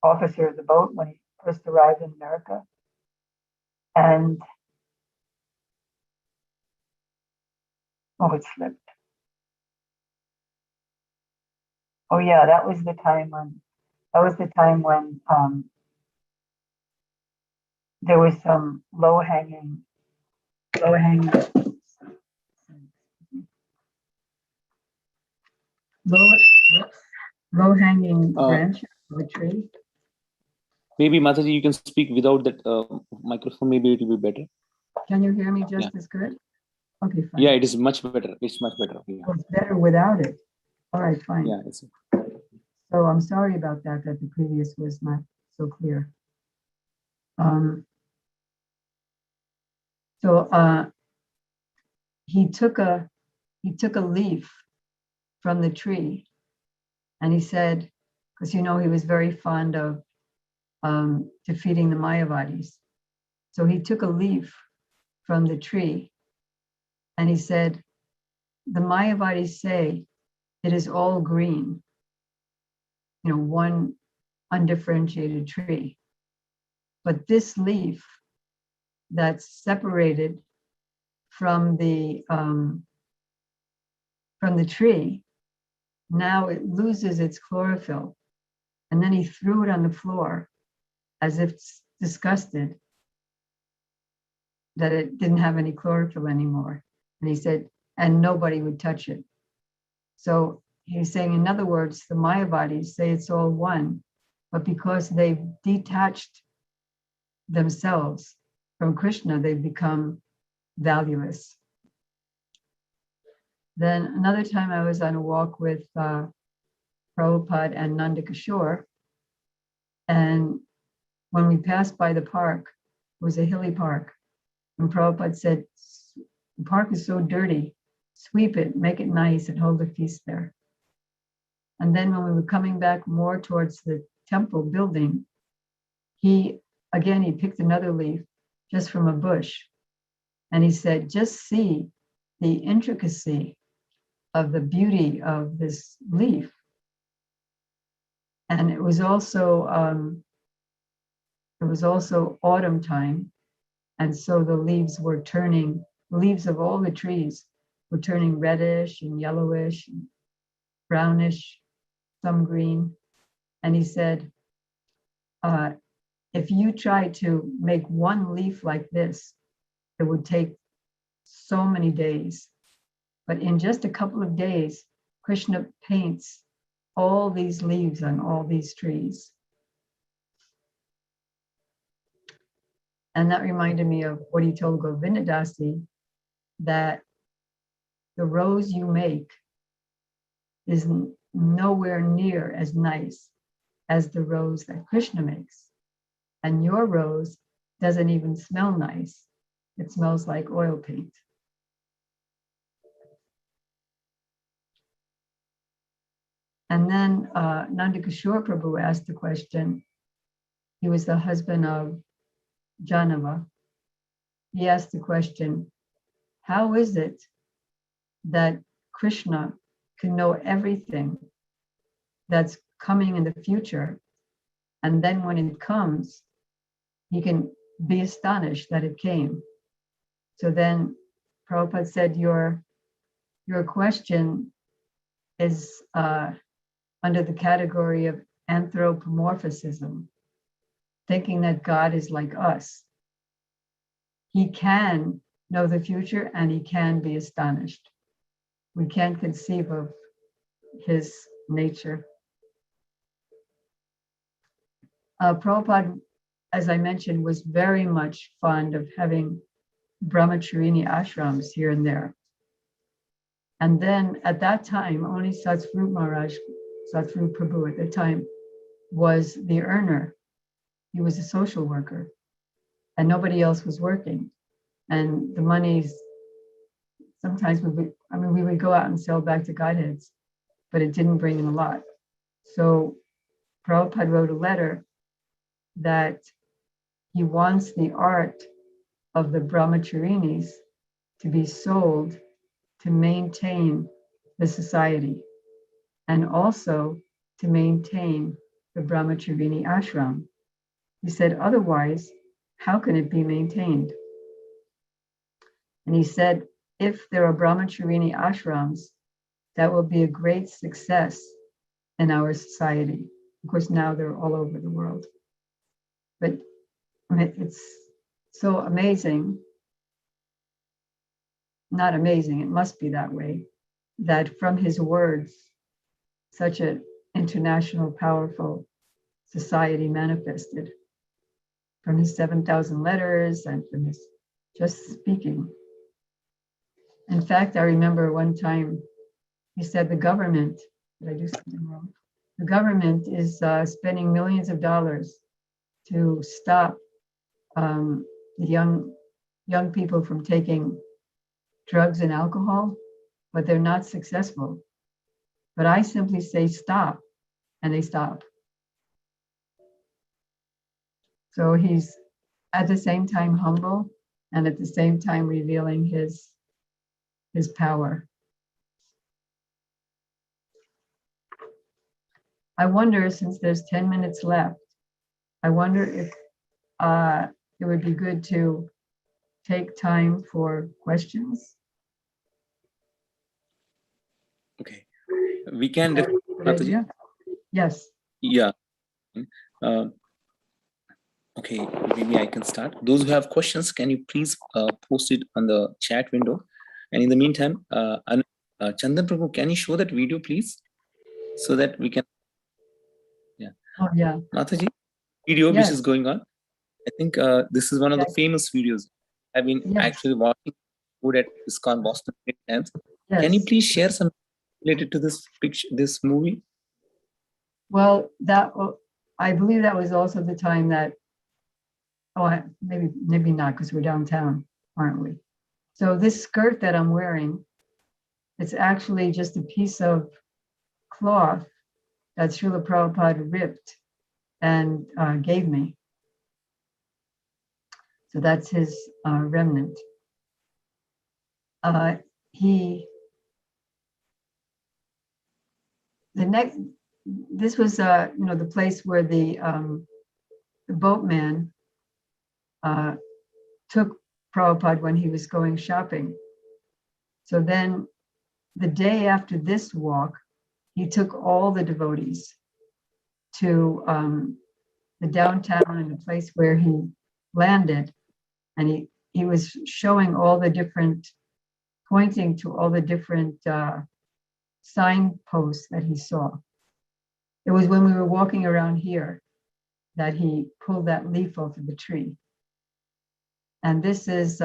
A: officer of the boat when he first arrived in America. And it slipped. Oh yeah, that was the time when there was some low-hanging branch of a tree.
D: Maybe Mataji, you can speak without that microphone. Maybe it will be better.
A: Can you hear me just as good? Okay, fine.
D: Yeah, it is much better. It's much better. Yeah.
A: Oh, it's better without it. All right, fine.
D: Yeah.
A: So I'm sorry about that the previous was not so clear. He took a leaf from the tree, and he said, because he was very fond of defeating the Mayavadis. So he took a leaf from the tree, and he said, the Mayavadis say it is all green, one undifferentiated tree. But this leaf that's separated from the tree, now it loses its chlorophyll. And then he threw it on the floor as if disgusted that it didn't have any chlorophyll anymore. And he said, and nobody would touch it. So he's saying, in other words, the Mayavadis say it's all one, but because they've detached themselves from Krishna, they've become valueless. Then another time I was on a walk with Prabhupada and Nandakishore, and when we passed by the park, it was a hilly park, and Prabhupada said, the park is so dirty, sweep it, make it nice, and hold a feast there. And then when we were coming back more towards the temple building, he picked another leaf just from a bush, and he said, just see the intricacy of the beauty of this leaf. And it was also autumn time, and so the leaves of all the trees were turning reddish and yellowish and brownish, some green. And he said, if you try to make one leaf like this, it would take so many days. But in just a couple of days, Krishna paints all these leaves on all these trees. And that reminded me of what he told Govinda Dasi, that the rose you make is nowhere near as nice as the rose that Krishna makes. And your rose doesn't even smell nice. It smells like oil paint. And then Nandakishore Prabhu asked the question. He was the husband of Janava. He asked the question, how is it that Krishna can know everything that's coming in the future, and then when it comes, he can be astonished that it came? So then Prabhupada said, your question is under the category of anthropomorphism, thinking that God is like us. He can know the future and he can be astonished. We can't conceive of his nature. Prabhupada, as I mentioned, was very much fond of having brahmacharini ashrams here and there. And then at that time, only Satsvarup Maharaj, Satsvarup Prabhu at the time, was the earner. He was a social worker and nobody else was working. And the monies, sometimes we would go out and sell back to Godheads, but it didn't bring in a lot. So Prabhupada wrote a letter that he wants the art of the brahmacharinis to be sold to maintain the society and also to maintain the brahmacharini ashram. He said, otherwise, how can it be maintained? And he said, if there are brahmacharini ashrams, that will be a great success in our society. Of course, now they're all over the world. But it's so amazing, not amazing, it must be that way, that from his words, such an international, powerful society manifested from his 7,000 letters and from his just speaking. In fact, I remember one time he said the government, did I do something wrong? The government is spending millions of dollars to stop the young people from taking drugs and alcohol, but they're not successful. But I simply say stop, and they stop. So he's at the same time humble and at the same time revealing his power. I wonder, since there's 10 minutes left, I wonder if it would be good to take time for questions.
D: Okay. We can.
A: Good idea? Yes.
D: Yeah. Okay, maybe I can start. Those who have questions, can you please post it on the chat window? And in the meantime, Chandan Prabhu, can you show that video, please? So that we can. Yeah.
A: Oh, yeah.
D: Mataji, video
A: Yes.
D: which is going on. I think this is one of the famous videos. I've been
A: Yes.
D: actually watching food at ISKCON Boston many times.
A: Yes.
D: Can you please share some related to this picture, this movie?
A: Well, I believe that was also the time that, maybe not, because we're downtown, aren't we? So this skirt that I'm wearing, it's actually just a piece of cloth that Srila Prabhupada ripped and gave me. So that's his remnant. This was the place where the boatman took Prabhupada when he was going shopping. So then the day after this walk, he took all the devotees to the downtown and the place where he landed. And he was showing all the different, pointing to all the different signposts that he saw. It was when we were walking around here that he pulled that leaf off of the tree. And this is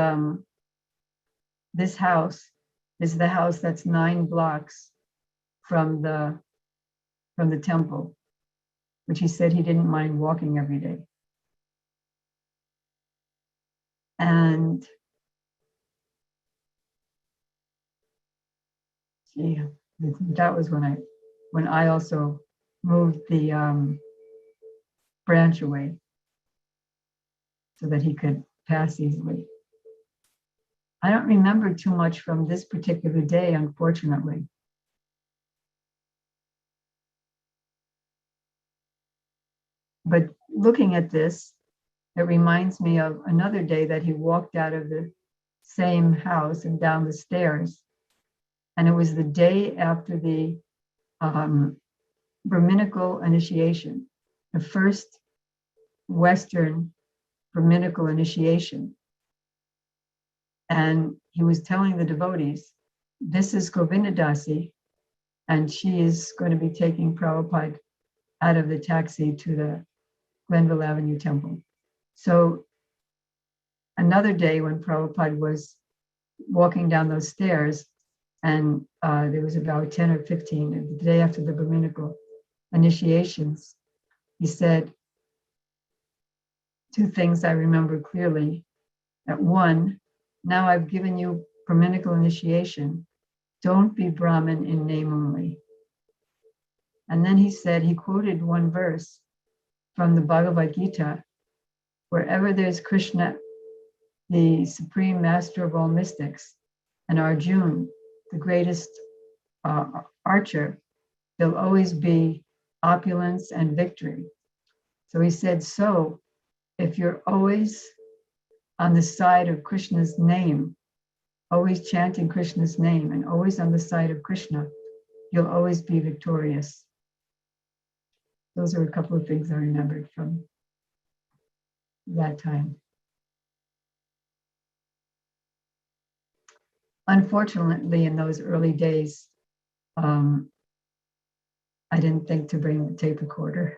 A: this house is the house that's 9 blocks from the temple, which he said he didn't mind walking every day. And that was when I also moved the branch away so that he could pass easily. I don't remember too much from this particular day, unfortunately. But looking at this, it reminds me of another day that he walked out of the same house and down the stairs. And it was the day after the Brahminical initiation, the first Western Brahminical initiation. And he was telling the devotees, this is Govinda Dasi, and she is going to be taking Prabhupada out of the taxi to the Glenville Avenue temple. So another day when Prabhupada was walking down those stairs, and there was about 10 or 15, the day after the Brahminical initiations, he said two things I remember clearly. That one, now I've given you Brahminical initiation, don't be Brahmin in name only. And then he said, he quoted one verse from the Bhagavad Gita, wherever there's Krishna, the supreme master of all mystics, and Arjuna, the greatest archer, there'll always be opulence and victory. So he said, so if you're always on the side of Krishna's name, always chanting Krishna's name and always on the side of Krishna, you'll always be victorious. Those are a couple of things I remembered from that time. Unfortunately, in those early days, I didn't think to bring the tape recorder.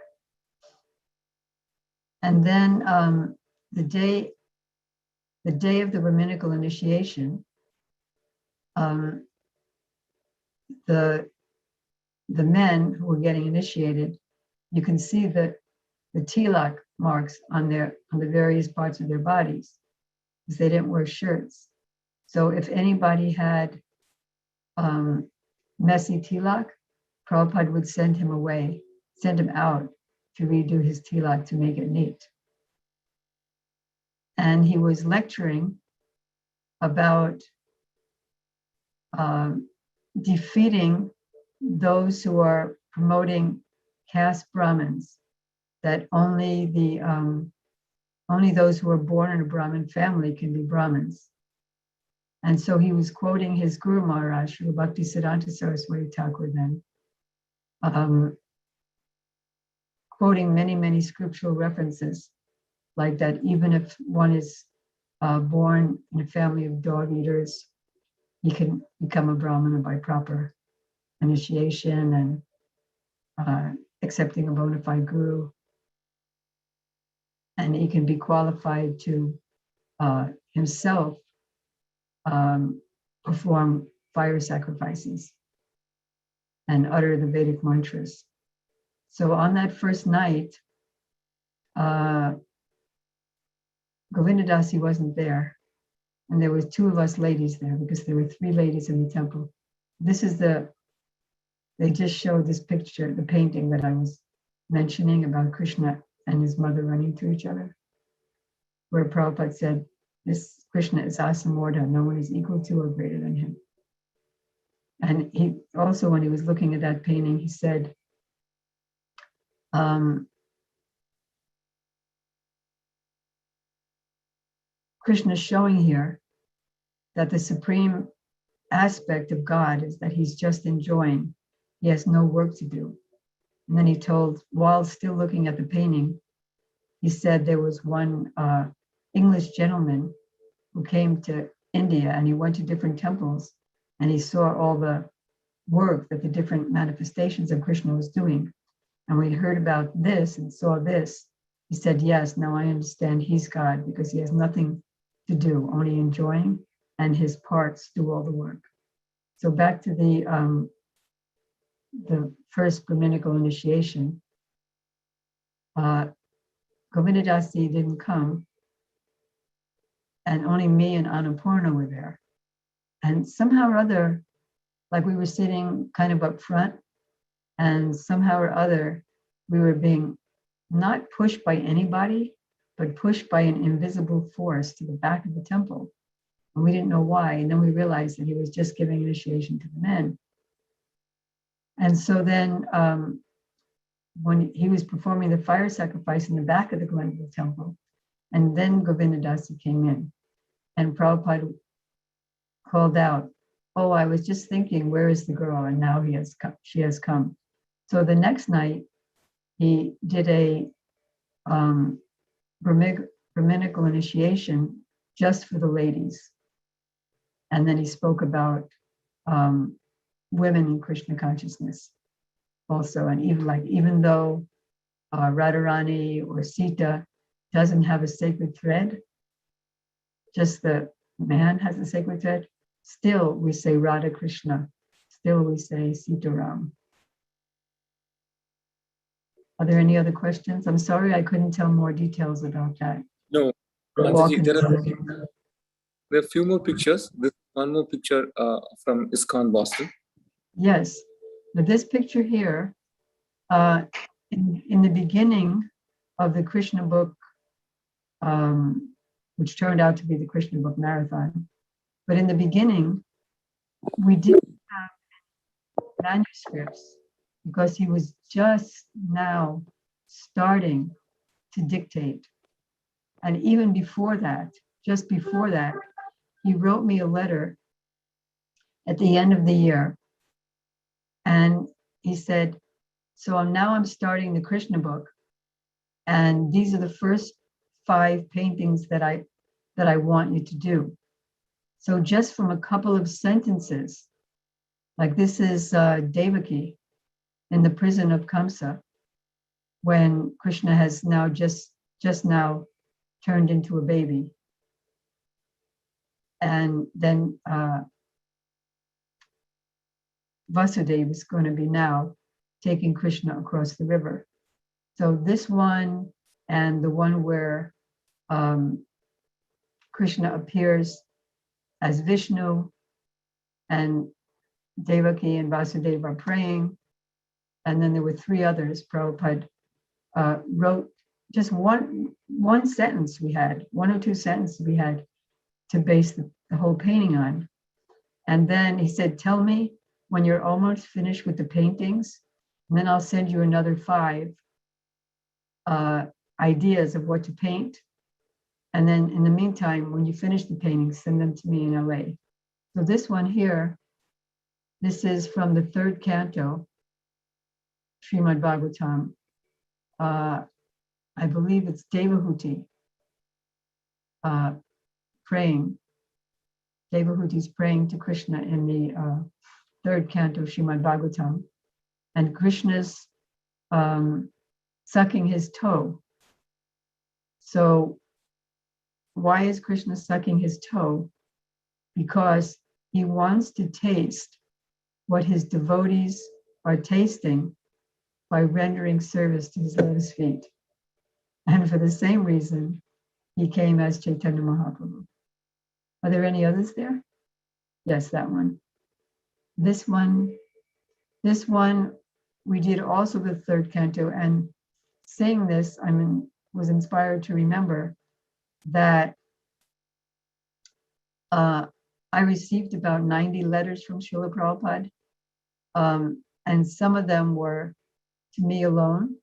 A: And then the day of the Brahminical initiation, the men who were getting initiated, you can see the tilak marks on the various parts of their bodies, because they didn't wear shirts. So if anybody had messy tilak, Prabhupada would send him away, send him out to redo his tilak to make it neat. And he was lecturing about defeating those who are promoting caste Brahmins, that only those who are born in a Brahmin family can be Brahmins. And so he was quoting his Guru Maharaj, Srila Bhaktisiddhanta Saraswati Thakur then, quoting many, many scriptural references, like that even if one is born in a family of dog eaters, he can become a Brahmana by proper initiation and accepting a bona fide guru. And he can be qualified to himself perform fire sacrifices and utter the Vedic mantras. So on that first night, Govinda Dasi wasn't there, and there was two of us ladies there because there were three ladies in the temple. They just showed this picture, the painting that I was mentioning about Krishna and his mother running to each other, where Prabhupada said, this Krishna is Asamordha, no one is equal to or greater than him. And he also, when he was looking at that painting, he said, Krishna is showing here that the supreme aspect of God is that he's just enjoying. He has no work to do. And then he told, while still looking at the painting, he said there was one English gentleman who came to India, and he went to different temples, and he saw all the work that the different manifestations of Krishna was doing. And when he heard about this and saw this, he said, yes, now I understand he's God, because he has nothing to do, only enjoying, and his parts do all the work. So back to the first Brahminical initiation, Govinda Dasi didn't come, and only me and Annapurna were there. And somehow or other, like we were sitting kind of up front, and somehow or other, we were being not pushed by anybody, but pushed by an invisible force to the back of the temple. And we didn't know why. And then we realized that he was just giving initiation to the men. And so then when he was performing the fire sacrifice in the back of the Glenville temple, and then Govinda Dasi came in, and Prabhupada called out, oh, I was just thinking, where is the girl? And now she has come. So the next night, he did a Brahminical initiation just for the ladies. And then he spoke about women in Krishna consciousness also. And even though Radharani or Sita doesn't have a sacred thread, just the man has a sacred thread, still we say Radha Krishna, still we say Sita Ram. Are there any other questions? I'm sorry I couldn't tell more details about that.
C: No,
A: Walk
C: Mataji,
A: in
C: there are
A: the-
C: a few more pictures. This one more picture from ISKCON Boston.
A: Yes, but this picture here, in the beginning of the Krishna book, which turned out to be the Krishna book marathon, but in the beginning, we didn't have manuscripts because he was just now starting to dictate. And even before that, just before that, he wrote me a letter at the end of the year. And he said, so I'm starting the Krishna book. And these are the first 5 paintings that I want you to do. So just from a couple of sentences, like this is Devaki in the prison of Kamsa, when Krishna has now just now turned into a baby. And then Vasudeva is going to be now taking Krishna across the river. So this one and the one where Krishna appears as Vishnu and Devaki and Vasudeva are praying. And then there were 3 others. Prabhupada wrote just one sentence we had, 1 or 2 sentences we had to base the whole painting on. And then he said, tell me when you're almost finished with the paintings, and then I'll send you another 5 ideas of what to paint. And then in the meantime, when you finish the paintings, send them to me in LA. So this one here, this is from the 3rd canto, Srimad Bhagavatam. I believe it's Devahuti praying. Devahuti's praying to Krishna in the 3rd canto, Srimad Bhagavatam. And Krishna's sucking his toe. So why is Krishna sucking his toe? Because he wants to taste what his devotees are tasting by rendering service to his lotus feet. And for the same reason, he came as Chaitanya Mahaprabhu. Are there any others there? Yes, that one. This one, we did also the 3rd canto, and saying this, was inspired to remember that I received about 90 letters from Srila Prabhupada, and some of them were to me alone,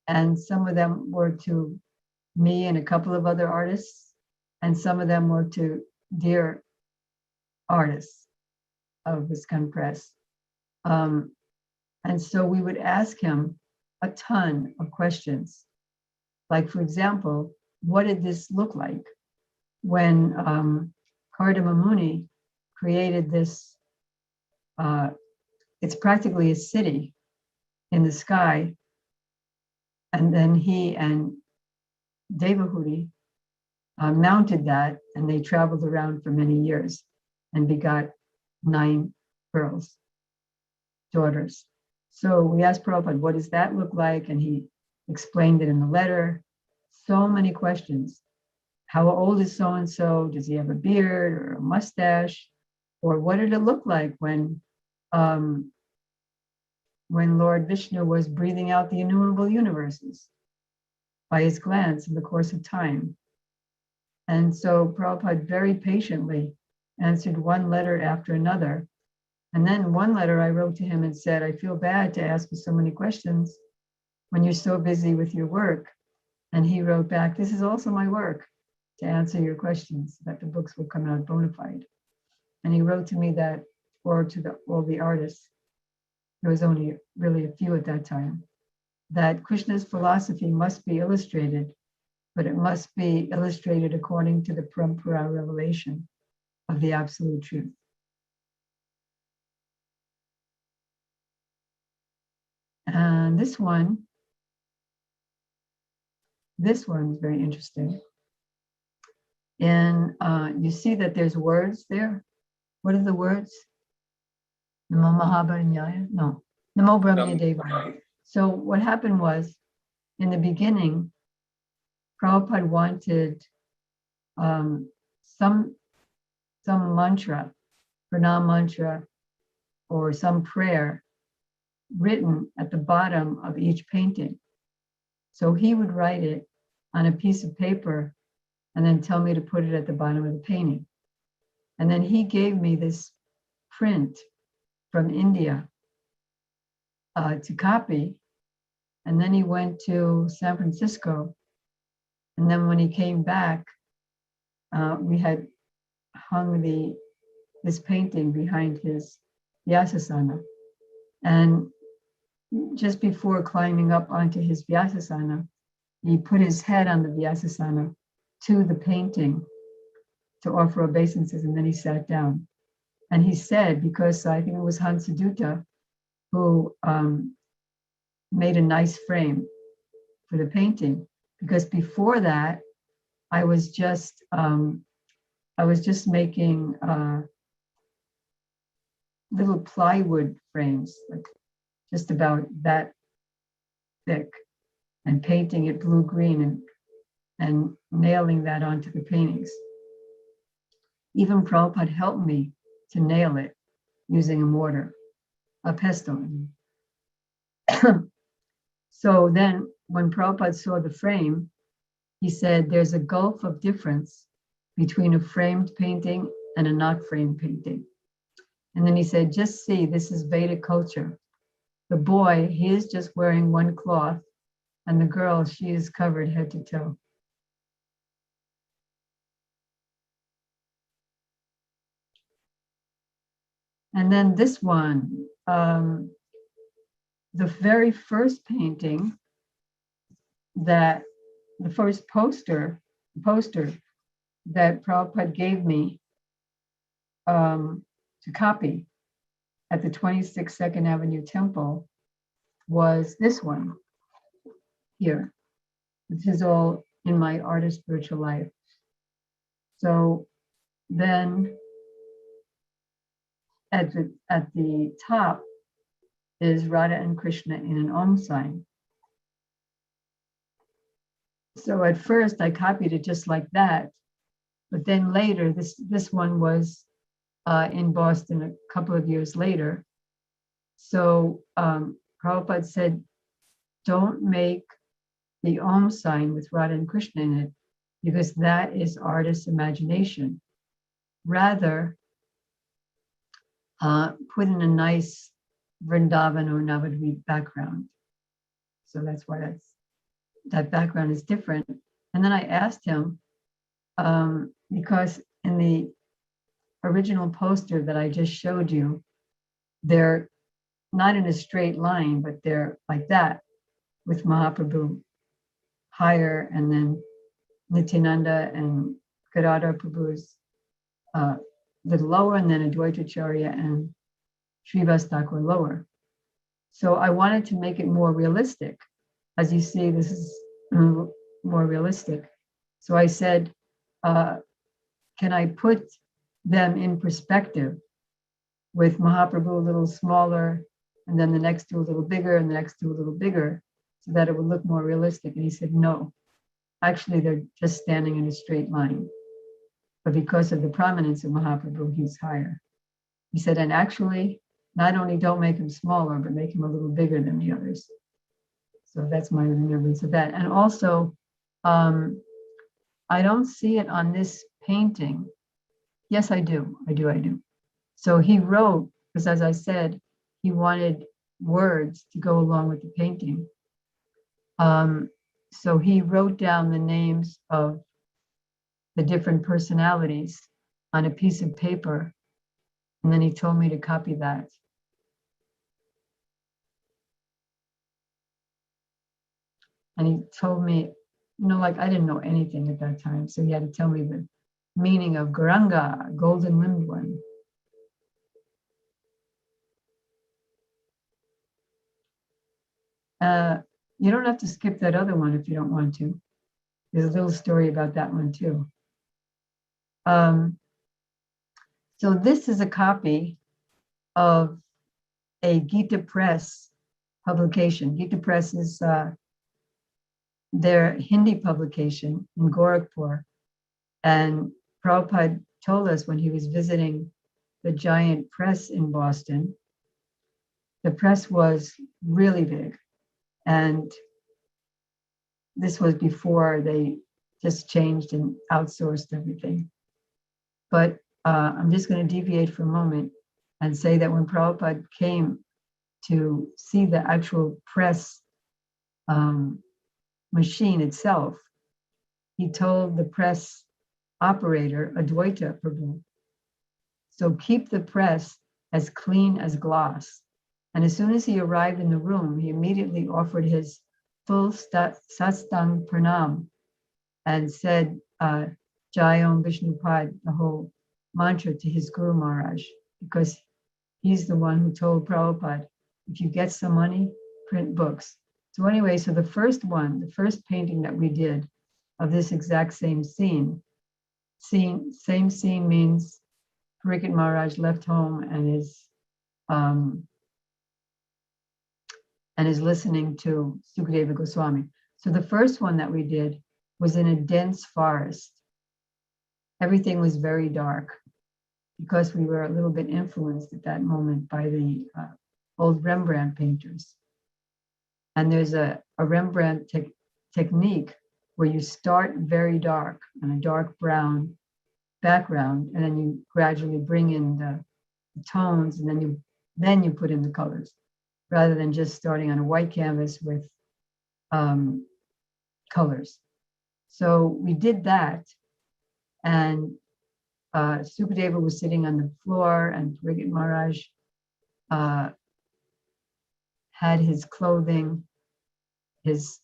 A: and some of them were to me and a couple of other artists, and some of them were to dear artists of ISKCON Press. And so we would ask him a ton of questions. Like, for example, what did this look like when Kardama Muni created this? It's practically a city in the sky. And then he and Devahuti mounted that, and they traveled around for many years and begot 9 girls, daughters. So we asked Prabhupada, what does that look like? And he explained it in the letter. So many questions. How old is so-and-so? Does he have a beard or a mustache? Or what did it look like when Lord Vishnu was breathing out the innumerable universes by his glance in the course of time? And so Prabhupada very patiently answered one letter after another. And then one letter I wrote to him and said, I feel bad to ask you so many questions when you're so busy with your work. And he wrote back, this is also my work, to answer your questions, that the books will come out bona fide. And he wrote to me that or to all the artists, there was only really a few at that time, that Krishna's philosophy must be illustrated, but it must be illustrated according to the Parampara revelation of the absolute truth. And this one is very interesting. And you see that there's words there. What are the words? Namo Mahabharanyaya? No. Namo Brahmya Devaya. So what happened was, in the beginning, Prabhupada wanted some mantra, pranam mantra, or some prayer written at the bottom of each painting. So he would write it on a piece of paper and then tell me to put it at the bottom of the painting. And then he gave me this print from India to copy. And then he went to San Francisco. And then when he came back, we had hung this painting behind his Vyasasana. And just before climbing up onto his Vyasasana, he put his head on the Vyasasana to the painting to offer obeisances, and then he sat down. And he said, because I think it was Hansadutta who made a nice frame for the painting, because before that, I was just making little plywood frames, like just about that thick, and painting it blue-green and nailing that onto the paintings. Even Prabhupada helped me to nail it using a mortar, a pestle. So then when Prabhupada saw the frame, he said, there's a gulf of difference between a framed painting and a not framed painting. And then he said, just see, this is Vedic culture. The boy, he is just wearing one cloth, and the girl, she is covered head to toe. And then this one, the very first painting the first poster that Prabhupada gave me to copy at the 26 Second Avenue Temple was this one here. This is all in my Art of Spiritual Life. So then at the top is Radha and Krishna in an Om sign. So at first I copied it just like that, but then later this one was in Boston a couple of years later. So Prabhupada said, don't make the Om sign with Radha and Krishna in it, because that is artist's imagination. Rather, put in a nice Vrindavan or Navadvip background. So that's why that background is different. And then I asked him, because in the original poster that I just showed you, they're not in a straight line, but they're like that, with Mahaprabhu higher, and then Nityananda and Gadadhar Prabhu's little lower, and then Advaitacharya and Srivas Thakur lower. So I wanted to make it more realistic. As you see, this is more realistic. So I said, can I put them in perspective with Mahaprabhu a little smaller, and then the next two a little bigger, and the next two a little bigger, so that it would look more realistic? And he said, no, actually they're just standing in a straight line. But because of the prominence of Mahaprabhu, he's higher. He said, and actually, not only don't make him smaller, but make him a little bigger than the others. So that's my remembrance of that. And also, I don't see it on this painting. Yes, I do. So he wrote, because as I said, he wanted words to go along with the painting. So he wrote down the names of the different personalities on a piece of paper And then he told me to copy that. And he told me, like I didn't know anything at that time. So he had to tell me the meaning of Garanga, golden limbed one. You don't have to skip that other one if you don't want to. There's a little story about that one too. So this is a copy of a Gita Press publication. Gita Press is their Hindi publication in Gorakhpur. And Prabhupada told us when he was visiting the giant press in Boston, the press was really big. And this was before they just changed and outsourced everything. But I'm just going to deviate for a moment and say that when Prabhupada came to see the actual press machine itself, he told the press operator, Advaita Prabhu, so keep the press as clean as glass. And as soon as he arrived in the room, he immediately offered his full sastang pranam and said Jayam Vishnupad, the whole mantra to his Guru Maharaj, because he's the one who told Prabhupada, if you get some money, print books. So anyway, so the first painting that we did of this exact same scene means Pariksit Maharaj left home and is listening to Sukadeva Goswami. So the first one that we did was in a dense forest. Everything was very dark because we were a little bit influenced at that moment by the old Rembrandt painters. And there's a Rembrandt technique where you start very dark on a dark brown background, and then you gradually bring in the tones, and then you put in the colors, rather than just starting on a white canvas with colors. So we did that, and Sukadeva was sitting on the floor, and Pariksit Maharaj had his clothing, his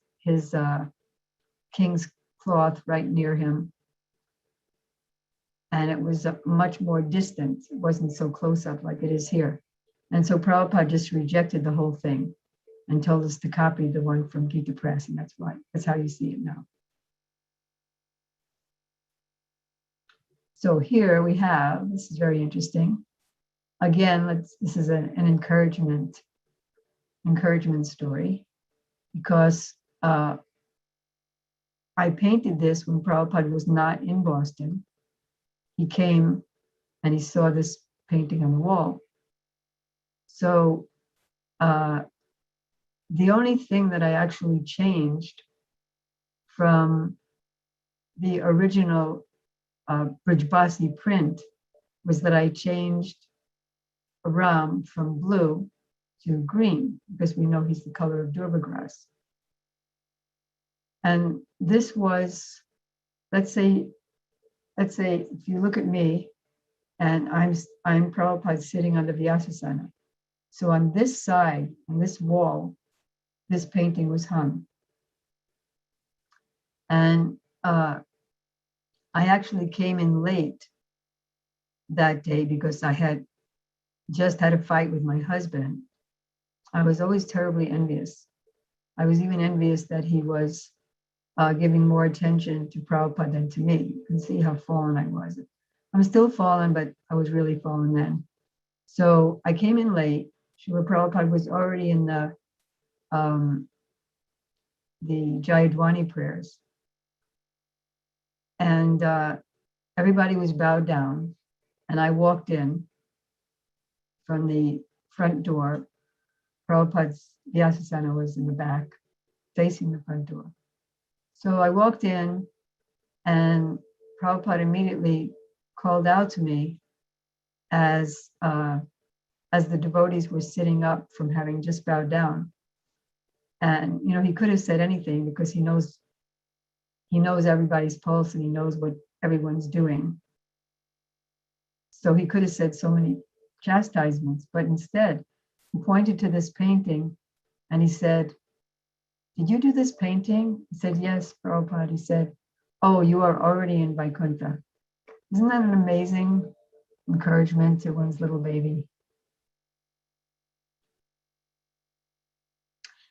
A: king's cloth right near him. And it was much more distant. It wasn't so close up like it is here. And so Prabhupada just rejected the whole thing and told us to copy the one from Gita Press, and that's how you see it now. So here we have, this is very interesting. Again, this is an encouragement story, because I painted this when Prabhupada was not in Boston. He came and he saw this painting on the wall. So the only thing that I actually changed from the original Brijbasi print was that I changed Ram from blue to green, because we know he's the color of Durva grass. And this was, let's say if you look at me, and I'm Prabhupada sitting on the Vyasasana. So on this side, on this wall, this painting was hung. And I actually came in late that day because I had just had a fight with my husband. I was always terribly envious. I was even envious that he was giving more attention to Prabhupada than to me. You can see how fallen I was. I'm still fallen, but I was really fallen then. So I came in late. Srila Prabhupada was already in the Jadurani prayers. And everybody was bowed down. And I walked in from the front door. Prabhupada's Vyasasana was in the back, facing the front door. So I walked in, and Prabhupada immediately called out to me as the devotees were sitting up from having just bowed down. And he could have said anything, because he knows everybody's pulse, and he knows what everyone's doing. So he could have said so many chastisements, but instead he pointed to this painting and he said, "Did you do this painting?" He said, "Yes, Prabhupada." He said, "Oh, you are already in Vaikuntha." Isn't that an amazing encouragement to one's little baby?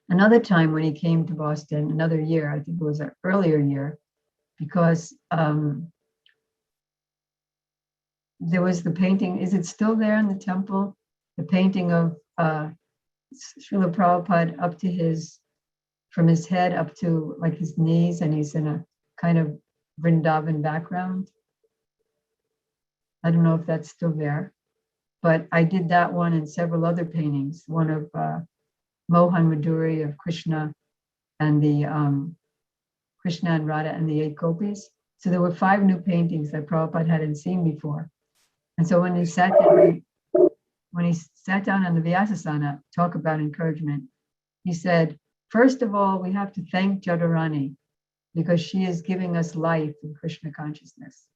A: Another time when he came to Boston, another year, I think it was an earlier year, because there was the painting. Is it still there in the temple? The painting of Srila Prabhupada up to from his head up to like his knees, and he's in a kind of Vrindavan background. I don't know if that's still there, but I did that one and several other paintings. One of Mohan Madhuri of Krishna and the Krishna and Radha and the 8 gopis. So there were 5 new paintings that Prabhupada hadn't seen before. And so when he sat down on the Vyasasana, talk about encouragement, he said, first of all, we have to thank Jadurani because she is giving us life in Krishna consciousness.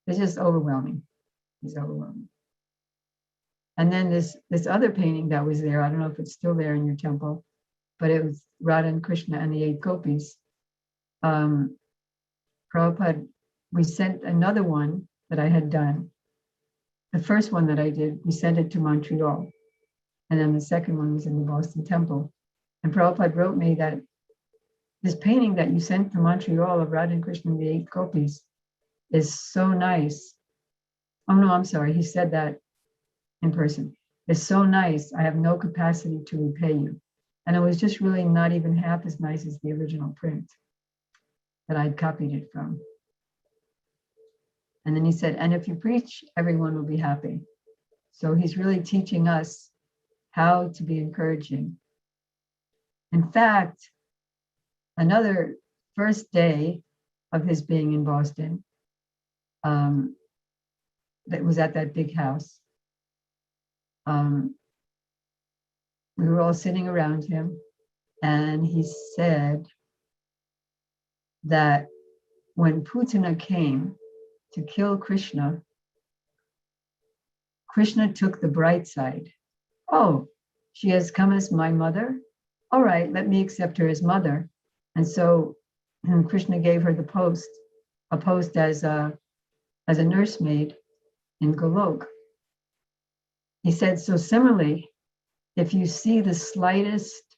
A: It's just overwhelming. It's overwhelming. And then this other painting that was there, I don't know if it's still there in your temple, but it was Radha and Krishna and the 8 gopis. Prabhupada, we sent another one that I had done. The first one that I did, we sent it to Montreal. And then the second one was in the Boston temple. And Prabhupada wrote me that this painting that you sent to Montreal of Radha and Krishna and the 8 gopis is so nice. Oh no, I'm sorry, he said that in person. It's so nice, I have no capacity to repay you. And it was just really not even half as nice as the original print that I'd copied it from. And then he said, and if you preach, everyone will be happy. So he's really teaching us how to be encouraging. In fact, another first day of his being in Boston, that was at that big house. We were all sitting around him, and he said that when Putana came to kill Krishna, Krishna took the bright side. Oh, she has come as my mother? All right, let me accept her as mother. And so Krishna gave her a post as a nursemaid in Golok. He said, so similarly, if you see the slightest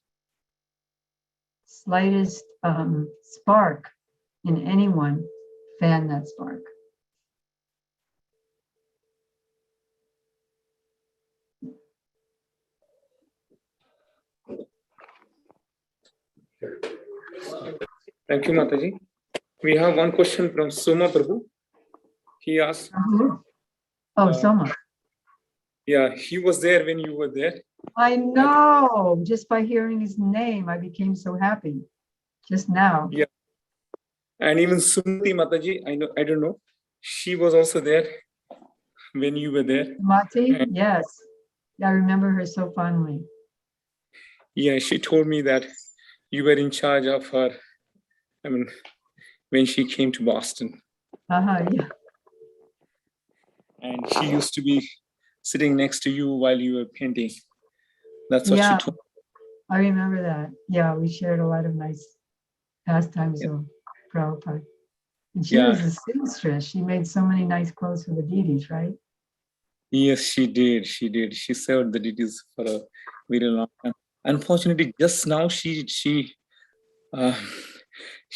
A: spark in anyone, fan that spark.
C: Thank you, Mataji. We have one question from Soma Prabhu. He asked.
A: Oh, Soma.
C: Yeah, he was there when you were there.
A: I know. Just by hearing his name, I became so happy. Just now.
C: Yeah. And even Sumati Mataji, I don't know. She was also there when you were there.
A: Mati? Yes. I remember her so fondly.
C: Yeah, she told me that you were in charge of her, when she came to Boston.
A: Yeah.
C: And she used to be sitting next to you while you were painting. That's what she told me.
A: I remember that. Yeah, we shared a lot of nice pastimes of Prabhupada. And she was a seamstress. She made so many nice clothes for the deities, right?
C: Yes, she did. She did. She served the deities for a very long time. Unfortunately, just now she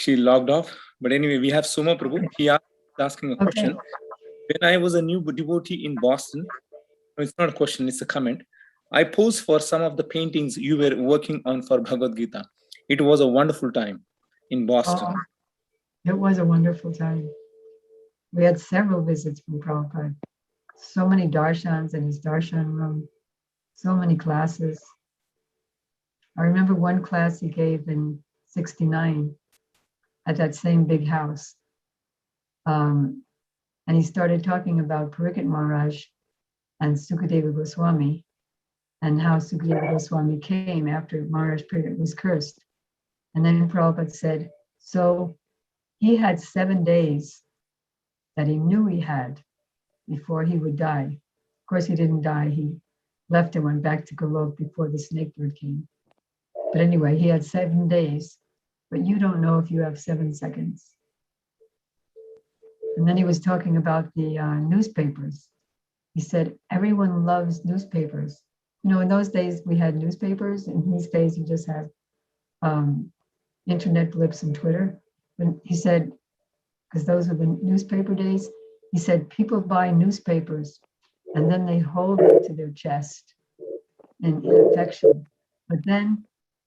C: logged off. But anyway, we have Soma Prabhu. He asking a question. When I was a new devotee in Boston, it's not a question, it's a comment. I posed for some of the paintings you were working on for Bhagavad Gita. It was a wonderful time in Boston.
A: Oh, it was a wonderful time. We had several visits from Prabhupada. So many darshans in his darshan room. So many classes. I remember one class he gave in 1969 at that same big house. And he started talking about Parikshit Maharaj and Sukadeva Goswami and how Sukadeva Goswami came after Maharaj Parikshit was cursed. And then Prabhupada said, so he had 7 days that he knew he had before he would die. Of course, he didn't die. He left and went back to Golok before the snake bird came. But anyway, he had 7 days, but you don't know if you have 7 seconds. And then he was talking about the newspapers. He said, everyone loves newspapers. You know, in those days we had newspapers. In these days you just have internet blips and Twitter. But he said, because those are the newspaper days, he said people buy newspapers and then they hold it to their chest in affection. But then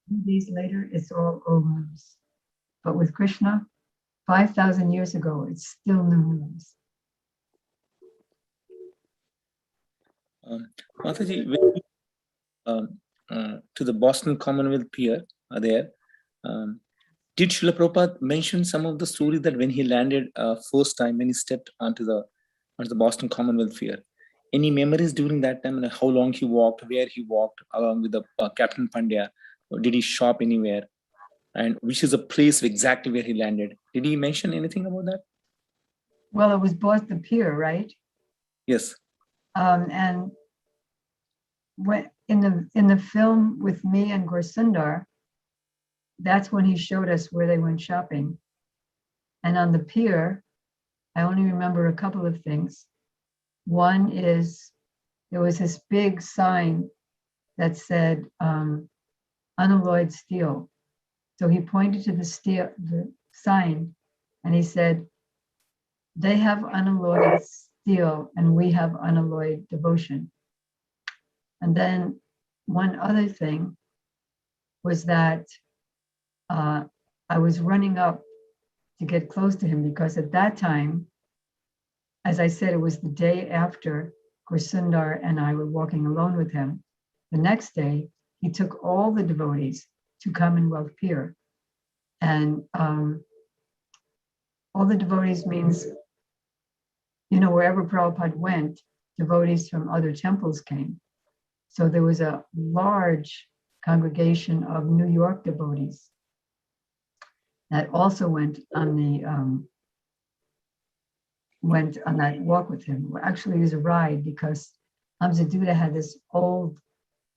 A: 2 days later, it's all old news. But with Krishna, 5,000 years ago, it's still new news.
C: Mataji, when you, to the Boston Commonwealth Pier there, did Srila Prabhupada mention some of the stories that when he landed first time, when he stepped onto the Boston Commonwealth Pier? Any memories during that time, and how long he walked, where he walked along with the Captain Pandya? Or did he shop anywhere? And which is a place exactly where he landed? Did he mention anything about that?
A: Well, it was Boston Pier, right?
C: Yes.
A: And when in the film with me and Gorsundar, that's when he showed us where they went shopping. And on the pier, I only remember a couple of things. One is there was this big sign that said unalloyed steel. So he pointed to the sign, and he said, they have unalloyed steel and we have unalloyed devotion. And then one other thing was that I was running up to get close to him because at that time, as I said, it was the day after Gorsundar and I were walking alone with him. The next day, he took all the devotees to Commonwealth Pier. And all the devotees means, you know, wherever Prabhupada went, devotees from other temples came. So there was a large congregation of New York devotees that also went on that walk with him. Actually, it was a ride because Hamza Duda had this old,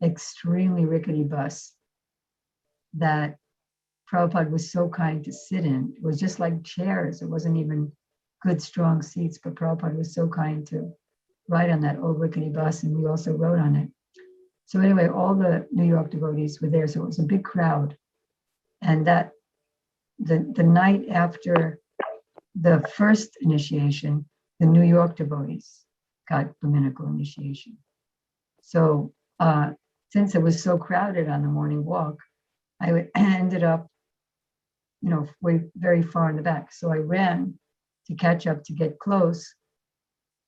A: extremely rickety bus that Prabhupada was so kind to sit in. It was just like chairs. It wasn't even good, strong seats, but Prabhupada was so kind to ride on that old rickety bus, and we also rode on it. So anyway, all the New York devotees were there, so it was a big crowd. And that the night after the first initiation, the New York devotees got Dominical initiation. So since it was so crowded on the morning walk, I ended up, you know, way very far in the back. So I ran to catch up to get close.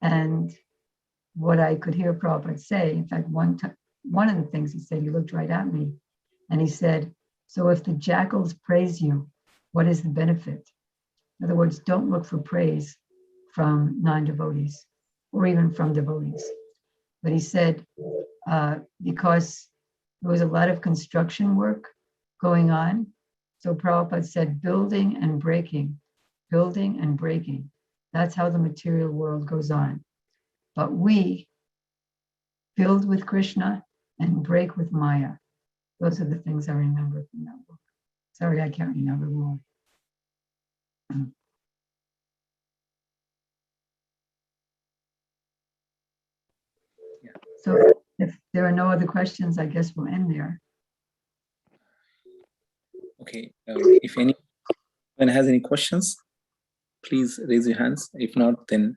A: And what I could hear Prabhupada say, in fact, one of the things he said, he looked right at me and he said, so if the jackals praise you, what is the benefit? In other words, don't look for praise from non-devotees or even from devotees. But he said, because there was a lot of construction work going on, so Prabhupada said, building and breaking. That's how the material world goes on. But we build with Krishna and break with Maya. Those are the things I remember from that book. Sorry, I can't remember more. So if there are no other questions, I guess we'll end there.
C: Okay. If anyone has any questions, please raise your hands. If not, then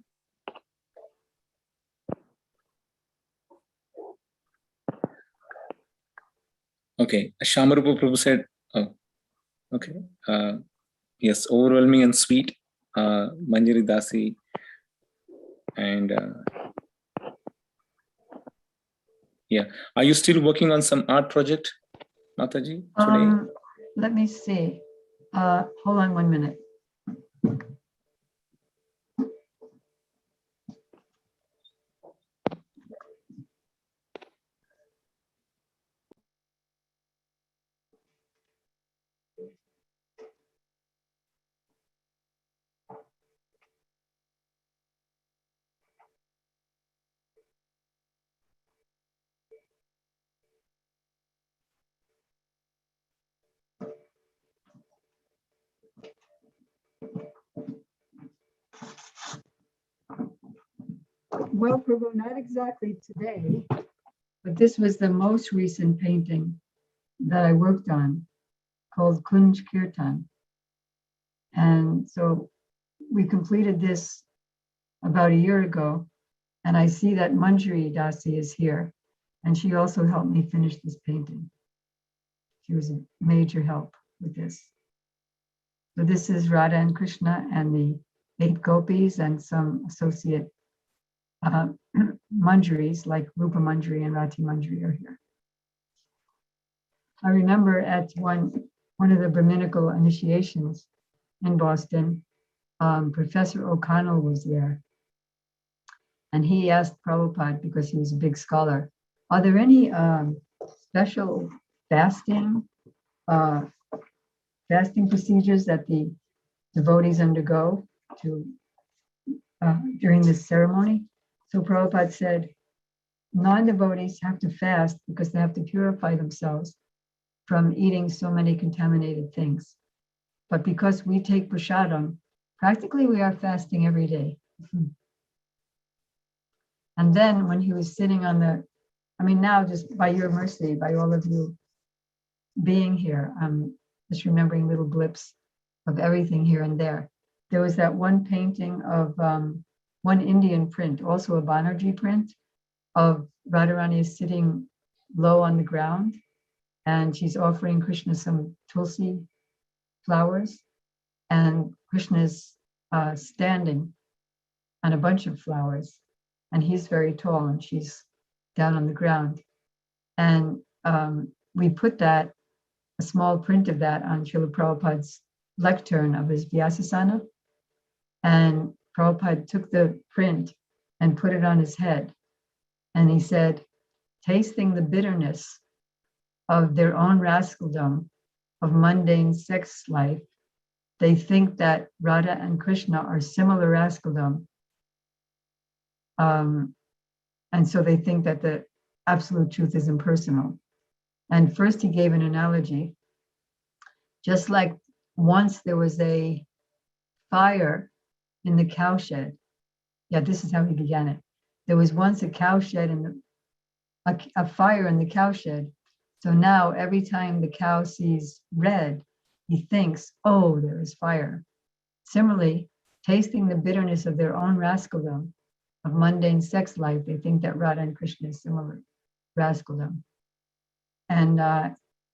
C: okay. Shamarupa Prabhu said, oh, okay. Yes, overwhelming and sweet. Manjari Dasi and yeah. Are you still working on some art project, Mataji, today?
A: Let me see. Hold on 1 minute. Well, Prabhu, not exactly today, but this was the most recent painting that I worked on, called Kunj Kirtan. And so we completed this about a year ago, and I see that Manjari Dasi is here, and she also helped me finish this painting. She was a major help with this. So this is Radha and Krishna and the 8 gopis and some associate Manjaris like Rupa Manjari and Rati Manjari are here. I remember at one of the Brahminical initiations in Boston, Professor O'Connell was there. And he asked Prabhupada, because he was a big scholar, are there any special fasting procedures that the devotees undergo during this ceremony? So Prabhupada said, non-devotees have to fast because they have to purify themselves from eating so many contaminated things. But because we take prasadam, practically we are fasting every day. And then when he was sitting on now just by your mercy, by all of you being here, I'm just remembering little blips of everything here and there. There was that one painting of one Indian print, also a Banerjee print, of Radharani sitting low on the ground, and she's offering Krishna some tulsi flowers, and Krishna's standing on a bunch of flowers, and he's very tall and she's down on the ground. And we put a small print of that on Srila Prabhupada's lectern of his Vyasasana, and Prabhupada took the print and put it on his head, and he said, tasting the bitterness of their own rascaldom, of mundane sex life, they think that Radha and Krishna are similar rascaldom. And so they think that the absolute truth is impersonal. And first he gave an analogy, just like once there was a fire in the cowshed. Yeah, this is how he began it. There was once a cowshed and a fire in the cowshed. So now every time the cow sees red, he thinks, oh, there is fire. Similarly, tasting the bitterness of their own rascaldom, of mundane sex life, they think that Radha and Krishna is similar rascaldom. And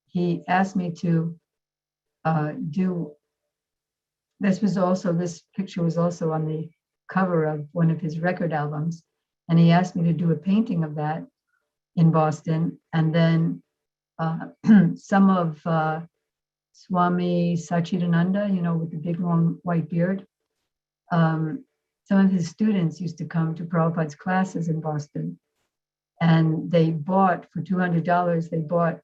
A: he asked me to this picture was also on the cover of one of his record albums. And he asked me to do a painting of that in Boston. And then some of Swami Sachidananda, with the big long white beard, some of his students used to come to Prabhupada's classes in Boston, and they bought, for $200, they bought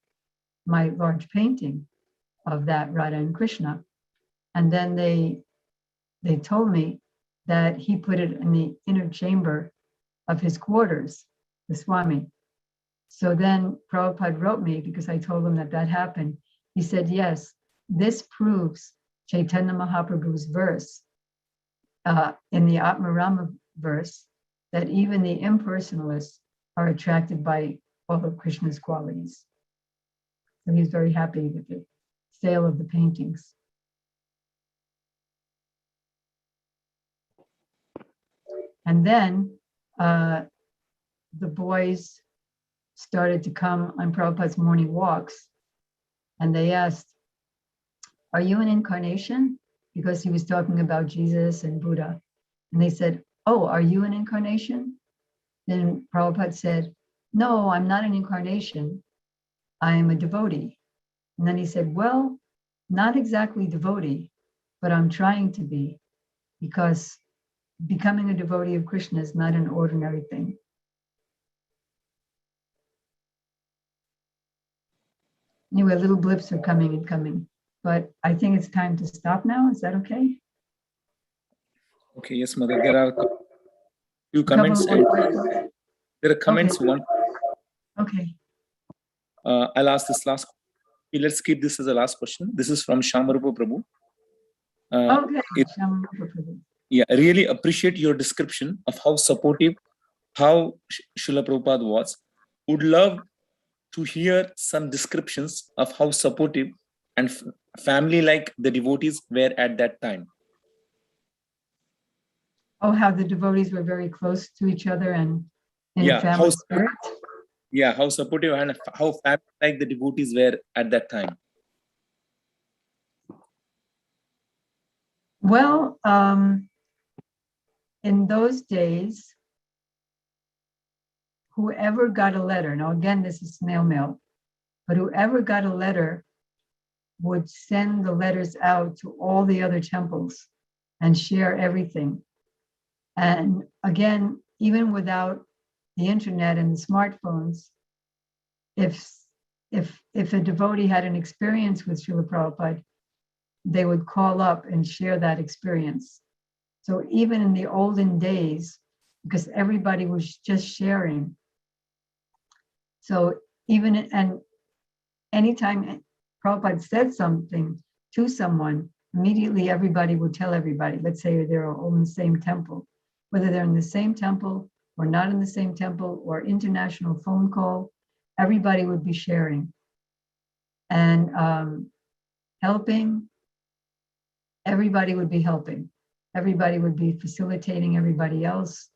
A: my large painting of that Radha and Krishna. And then they told me that he put it in the inner chamber of his quarters, the Swami. So then Prabhupada wrote me, because I told him that happened. He said, yes, this proves Chaitanya Mahaprabhu's verse in the Atmarama verse, that even the impersonalists are attracted by all of Krishna's qualities. So he's very happy with the sale of the paintings. And then the boys started to come on Prabhupada's morning walks, and they asked, are you an incarnation? Because he was talking about Jesus and Buddha. And they said, oh, are you an incarnation? Then Prabhupada said, no, I'm not an incarnation. I am a devotee. And then he said, well, not exactly devotee, but I'm trying to be, because becoming a devotee of Krishna is not an ordinary thing. Anyway, little blips are coming and coming, but I think it's time to stop now. Is that okay?
C: Okay, yes, Mother. There are a few comments. And there are comments.
A: Okay. Okay.
C: I'll ask this last. Let's keep this as the last question. This is from Shamarupa Prabhu.
A: Okay. Shamarupa Prabhu.
C: Yeah, I really appreciate your description of how supportive how Srila Prabhupada was. Would love to hear some descriptions of how supportive and family-like the devotees were at that time.
A: Oh, how the devotees were very close to each other and in
C: Yeah,
A: a family spirit.
C: Yeah, how supportive and how family-like the devotees were at that time.
A: Well, in those days, whoever got a letter, now again, this is snail mail, but whoever got a letter would send the letters out to all the other temples and share everything. And again, even without the internet and the smartphones, if a devotee had an experience with Srila Prabhupada, they would call up and share that experience. So even in the olden days, because everybody was just sharing. So even, and anytime Prabhupada said something to someone, immediately everybody would tell everybody. Let's say they're all in the same temple, whether they're in the same temple or not in the same temple or international phone call, everybody would be sharing and helping. Everybody would be helping. Everybody would be facilitating everybody else.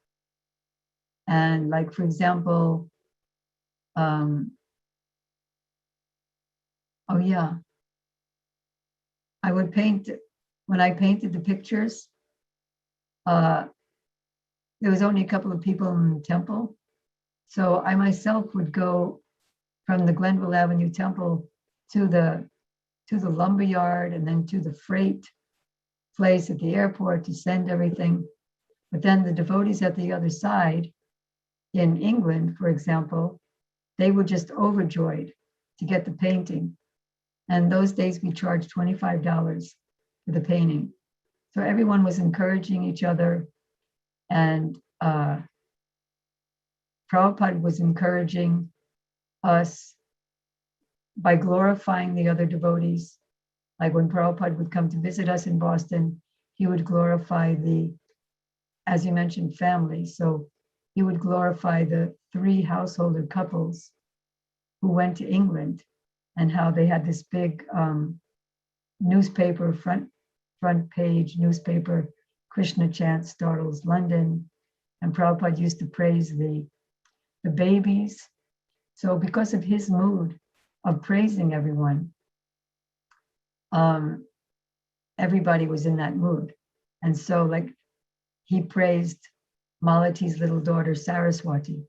A: And like, for example, oh yeah, I would paint, when I painted the pictures, there was only a couple of people in the temple. So I myself would go from the Glenville Avenue temple to the lumberyard and then to the freight place at the airport to send everything. But then the devotees at the other side in England, for example, they were just overjoyed to get the painting. And those days we charged $25 for the painting. So everyone was encouraging each other, and Prabhupada was encouraging us by glorifying the other devotees. Like when Prabhupada would come to visit us in Boston, he would glorify the, as you mentioned, family. So he would glorify the 3 householder couples who went to England and how they had this big newspaper, front page newspaper, Krishna chant startles London. And Prabhupada used to praise the babies. So because of his mood of praising everyone, everybody was in that mood. And so like he praised Malati's little daughter, Saraswati,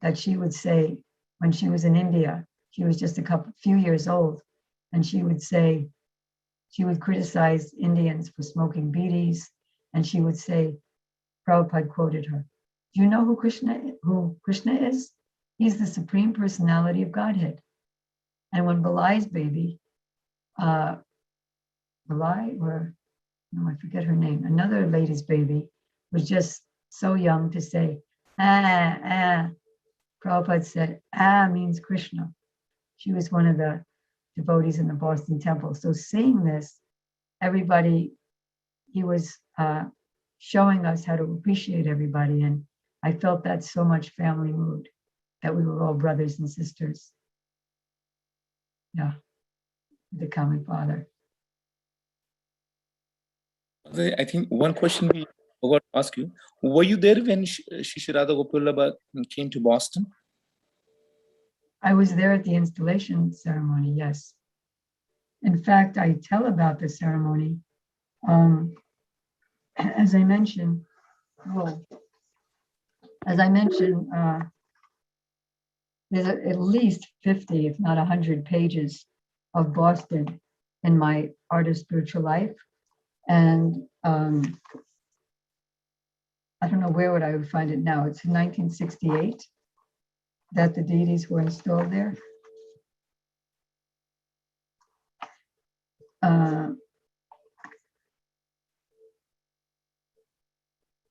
A: that she would say when she was in India, she was just a few years old, and she would say, she would criticize Indians for smoking bidis, and she would say, Prabhupada quoted her, do you know who Krishna is? He's the Supreme Personality of Godhead. And when Balai's baby, Balai, or no, I forget her name, another lady's baby was just so young to say, Prabhupada said, means Krishna. She was one of the devotees in the Boston temple. So seeing this, everybody, he was showing us how to appreciate everybody. And I felt that so much family mood, that we were all brothers and sisters. Yeah, the common Father.
C: I think one question we forgot to ask you. Were you there when Shri Radha Gopal came to Boston?
A: I was there at the installation ceremony, yes. In fact, I tell about the ceremony. As I mentioned, there's at least 50, if not 100 pages of Boston in my Art of Spiritual Life. And I don't know where I would find it now. It's in 1968 that the deities were installed there.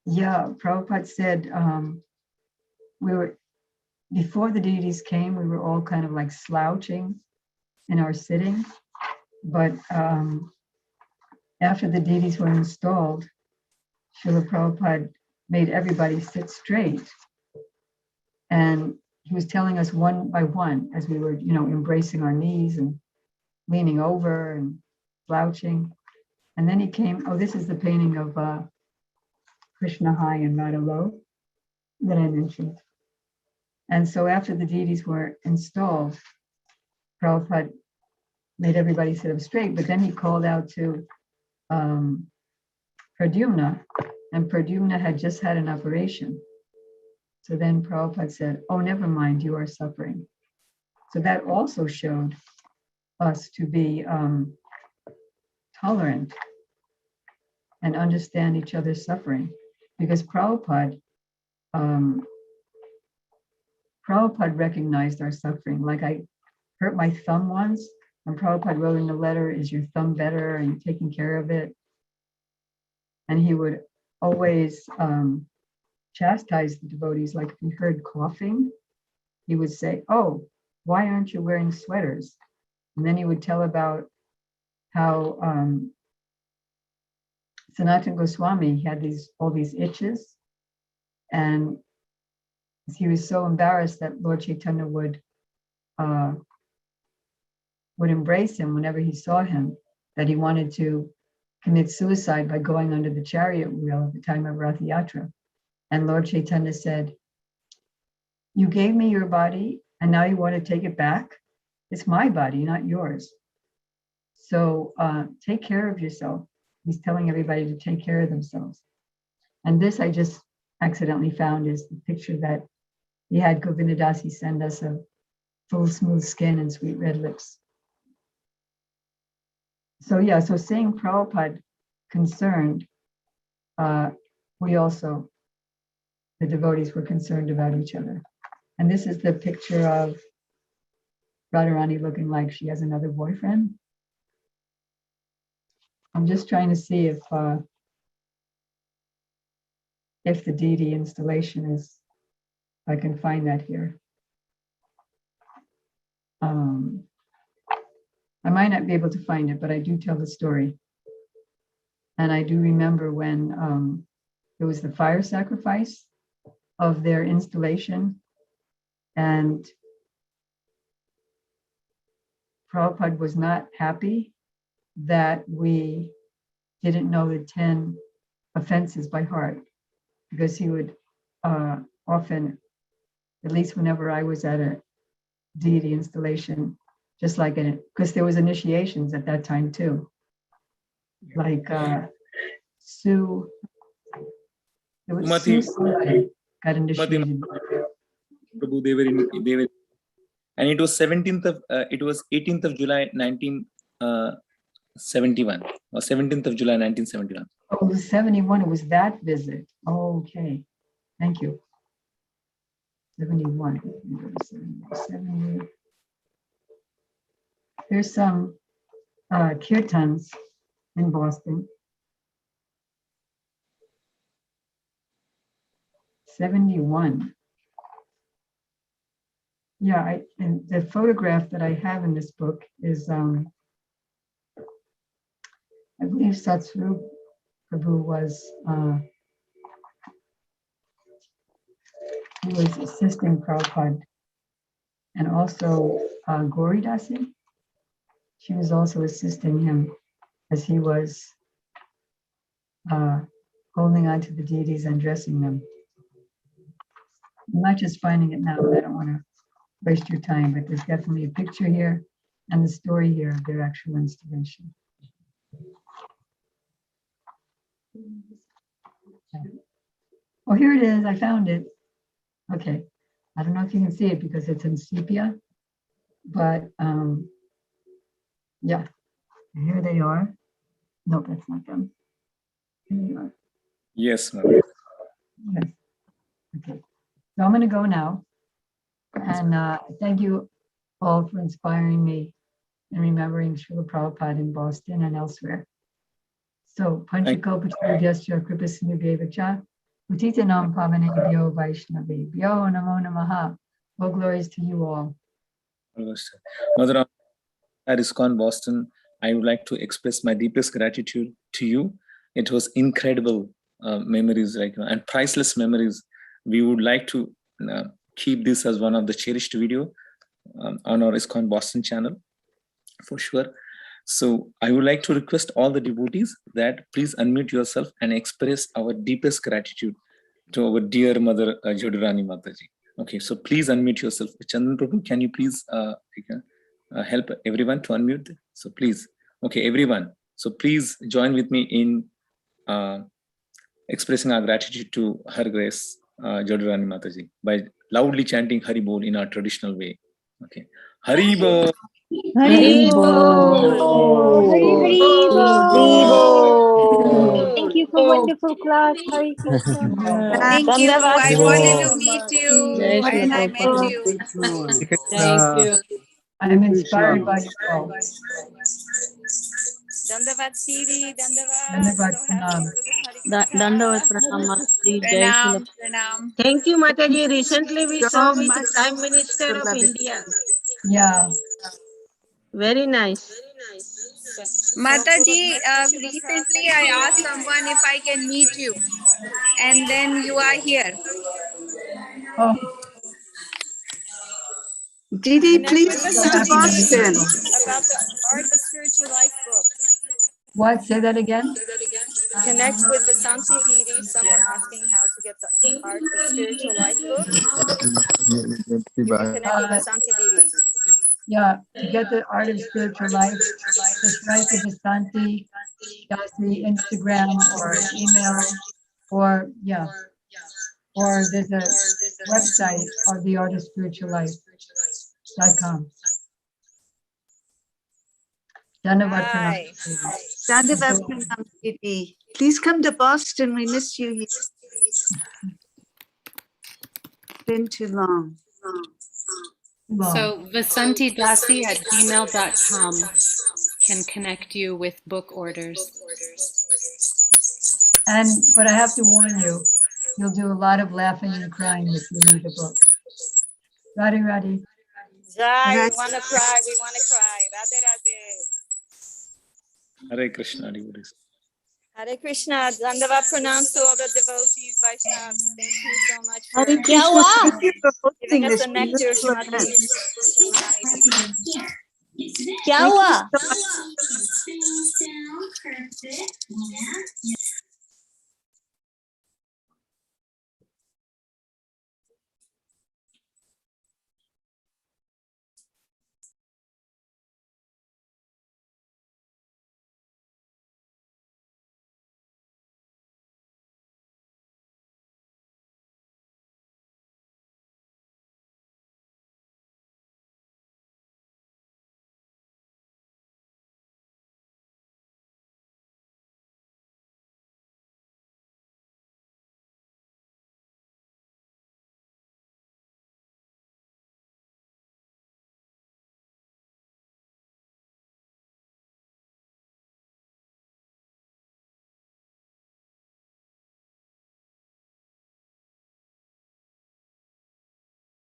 A: Yeah, Prabhupada said before the deities came, we were all kind of like slouching in our sitting. But after the deities were installed, Srila Prabhupada made everybody sit straight. And he was telling us one by one as we were, embracing our knees and leaning over and slouching. And then he came, this is the painting of Krishna High and Radha Low that I mentioned. And so after the deities were installed, Prabhupada made everybody sit up straight, but then he called out to Pradyumna, and Pradyumna had just had an operation. So then Prabhupada said, oh, never mind, you are suffering. So that also showed us to be tolerant and understand each other's suffering, because Prabhupada recognized our suffering. Like I hurt my thumb once, and Prabhupada wrote in the letter, is your thumb better? Are you taking care of it? And he would always chastise the devotees. Like if he heard coughing, he would say, oh, why aren't you wearing sweaters? And then he would tell about how Sanatana Goswami had all these itches, and he was so embarrassed that Lord Chaitanya would embrace him whenever he saw him, that he wanted to commit suicide by going under the chariot wheel at the time of Rath Yatra. And Lord Chaitanya said, you gave me your body and now you want to take it back? It's my body, not yours. So take care of yourself. He's telling everybody to take care of themselves. And this I just accidentally found is the picture that he had Govinda Dasi send us of full smooth skin and sweet red lips. So yeah, so seeing Prabhupada concerned, we also, the devotees were concerned about each other. And this is the picture of Radharani looking like she has another boyfriend. I'm just trying to see if the deity installation is, if I can find that here. I might not be able to find it, but I do tell the story. And I do remember when there was the fire sacrifice of their installation, and Prabhupada was not happy that we didn't know the 10 offenses by heart, because he would often, at least whenever I was at a deity installation, just like because there was initiations at that time too. Like Sue, it was
C: Sumati,
A: Sue somebody got initiated.
C: Prabhu, they were, and it was 18th of July 1971 or 17th of July 1971.
A: Oh, it was 71. It was that visit. Oh, okay. Thank you. 71. 70. There's some kirtans in Boston. 71. Yeah, and the photograph that I have in this book is, I believe Satsuru Prabhu was, he was assisting Prabhupada, and also Gauri Dasi. She was also assisting him as he was holding on to the deities and dressing them. I'm not just finding it now, I don't want to waste your time, but there's definitely a picture here and the story here of their actual installation. Oh, here it is. I found it. Okay. I don't know if you can see it because it's in sepia, but yeah, here they are. No, that's not them. Here they are.
C: Yes, ma'am.
A: Yes. Okay. So I'm going to go now. And thank you all for inspiring me and remembering Srila Prabhupada in Boston and elsewhere. So, Panchakopacharya Kripasinubhyevacha, Utitanam Pavanebhyo Vaishnavebhyo Namo Namaha. All glories to you all.
C: Mother, at ISKCON Boston, I would like to express my deepest gratitude to you. It was incredible memories, and priceless memories. We would like to keep this as one of the cherished video on our ISKCON Boston channel, for sure. So I would like to request all the devotees that please unmute yourself and express our deepest gratitude to our dear mother, Jadurani Mataji. Okay, so please unmute yourself. Chandan Prabhu, can you please help everyone to unmute? So please, okay, everyone. So please join with me in expressing our gratitude to Her Grace Jadurani Mataji by loudly chanting Hari Bol in our traditional way. Okay, Hari Bol.
A: Hari Bol.
E: Thank you for wonderful class. Hari Krishna.
F: Thank you. I wanted to meet you and I met you.
E: Thank you.
A: I'm inspired by you all.
F: Dandavat Siri, Dandavat.
A: Dandavat
F: So happy
A: Pranam.
F: for this Hari Krishna.
E: Dandavat Pranam Mataji. Jai Shri
F: Pranam.
G: Thank you, Mataji. Recently we saw with the Prime Minister of India.
A: Yeah.
G: Very nice.
F: Mataji, recently I asked someone if I can meet you. And then you are here.
A: Oh,
H: Didi, please
A: so
H: come to
A: happy to meet
H: Boston.
A: you.
F: About the Art of Spiritual Life book.
A: What? Say that again?
F: Connect with Vasanti Didi. Someone asking how to get the Art of Spiritual Life book. You can connect with Vasanti Didi.
A: Yeah, to get the Art of Spiritual Life, just write to Vasanti, Dasi, Instagram or email, or or there's a website of the Art of Spiritual Life.com. Dhanavat
F: Hi.
H: Dandavat Pranam, Didi. Please come to Boston. We miss you here. Been too long.
I: So Vasanti Dasi at gmail.com can connect you with book orders.
A: But I have to warn you, you'll do a lot of laughing and crying if you read a book. Radhe.
F: Jai, we want to cry. We want to cry. Radhe Radhe.
C: Hare Krishna, devotees.
F: Hare Krishna. Dandavat Pranam to all the devotees, Vaishnavas. Thank you so much for
H: Hare Krishna. Thank you for hosting
F: giving us
H: this
F: the nectar,
H: beautiful
F: Shrimati.
H: event.
E: Kya hua?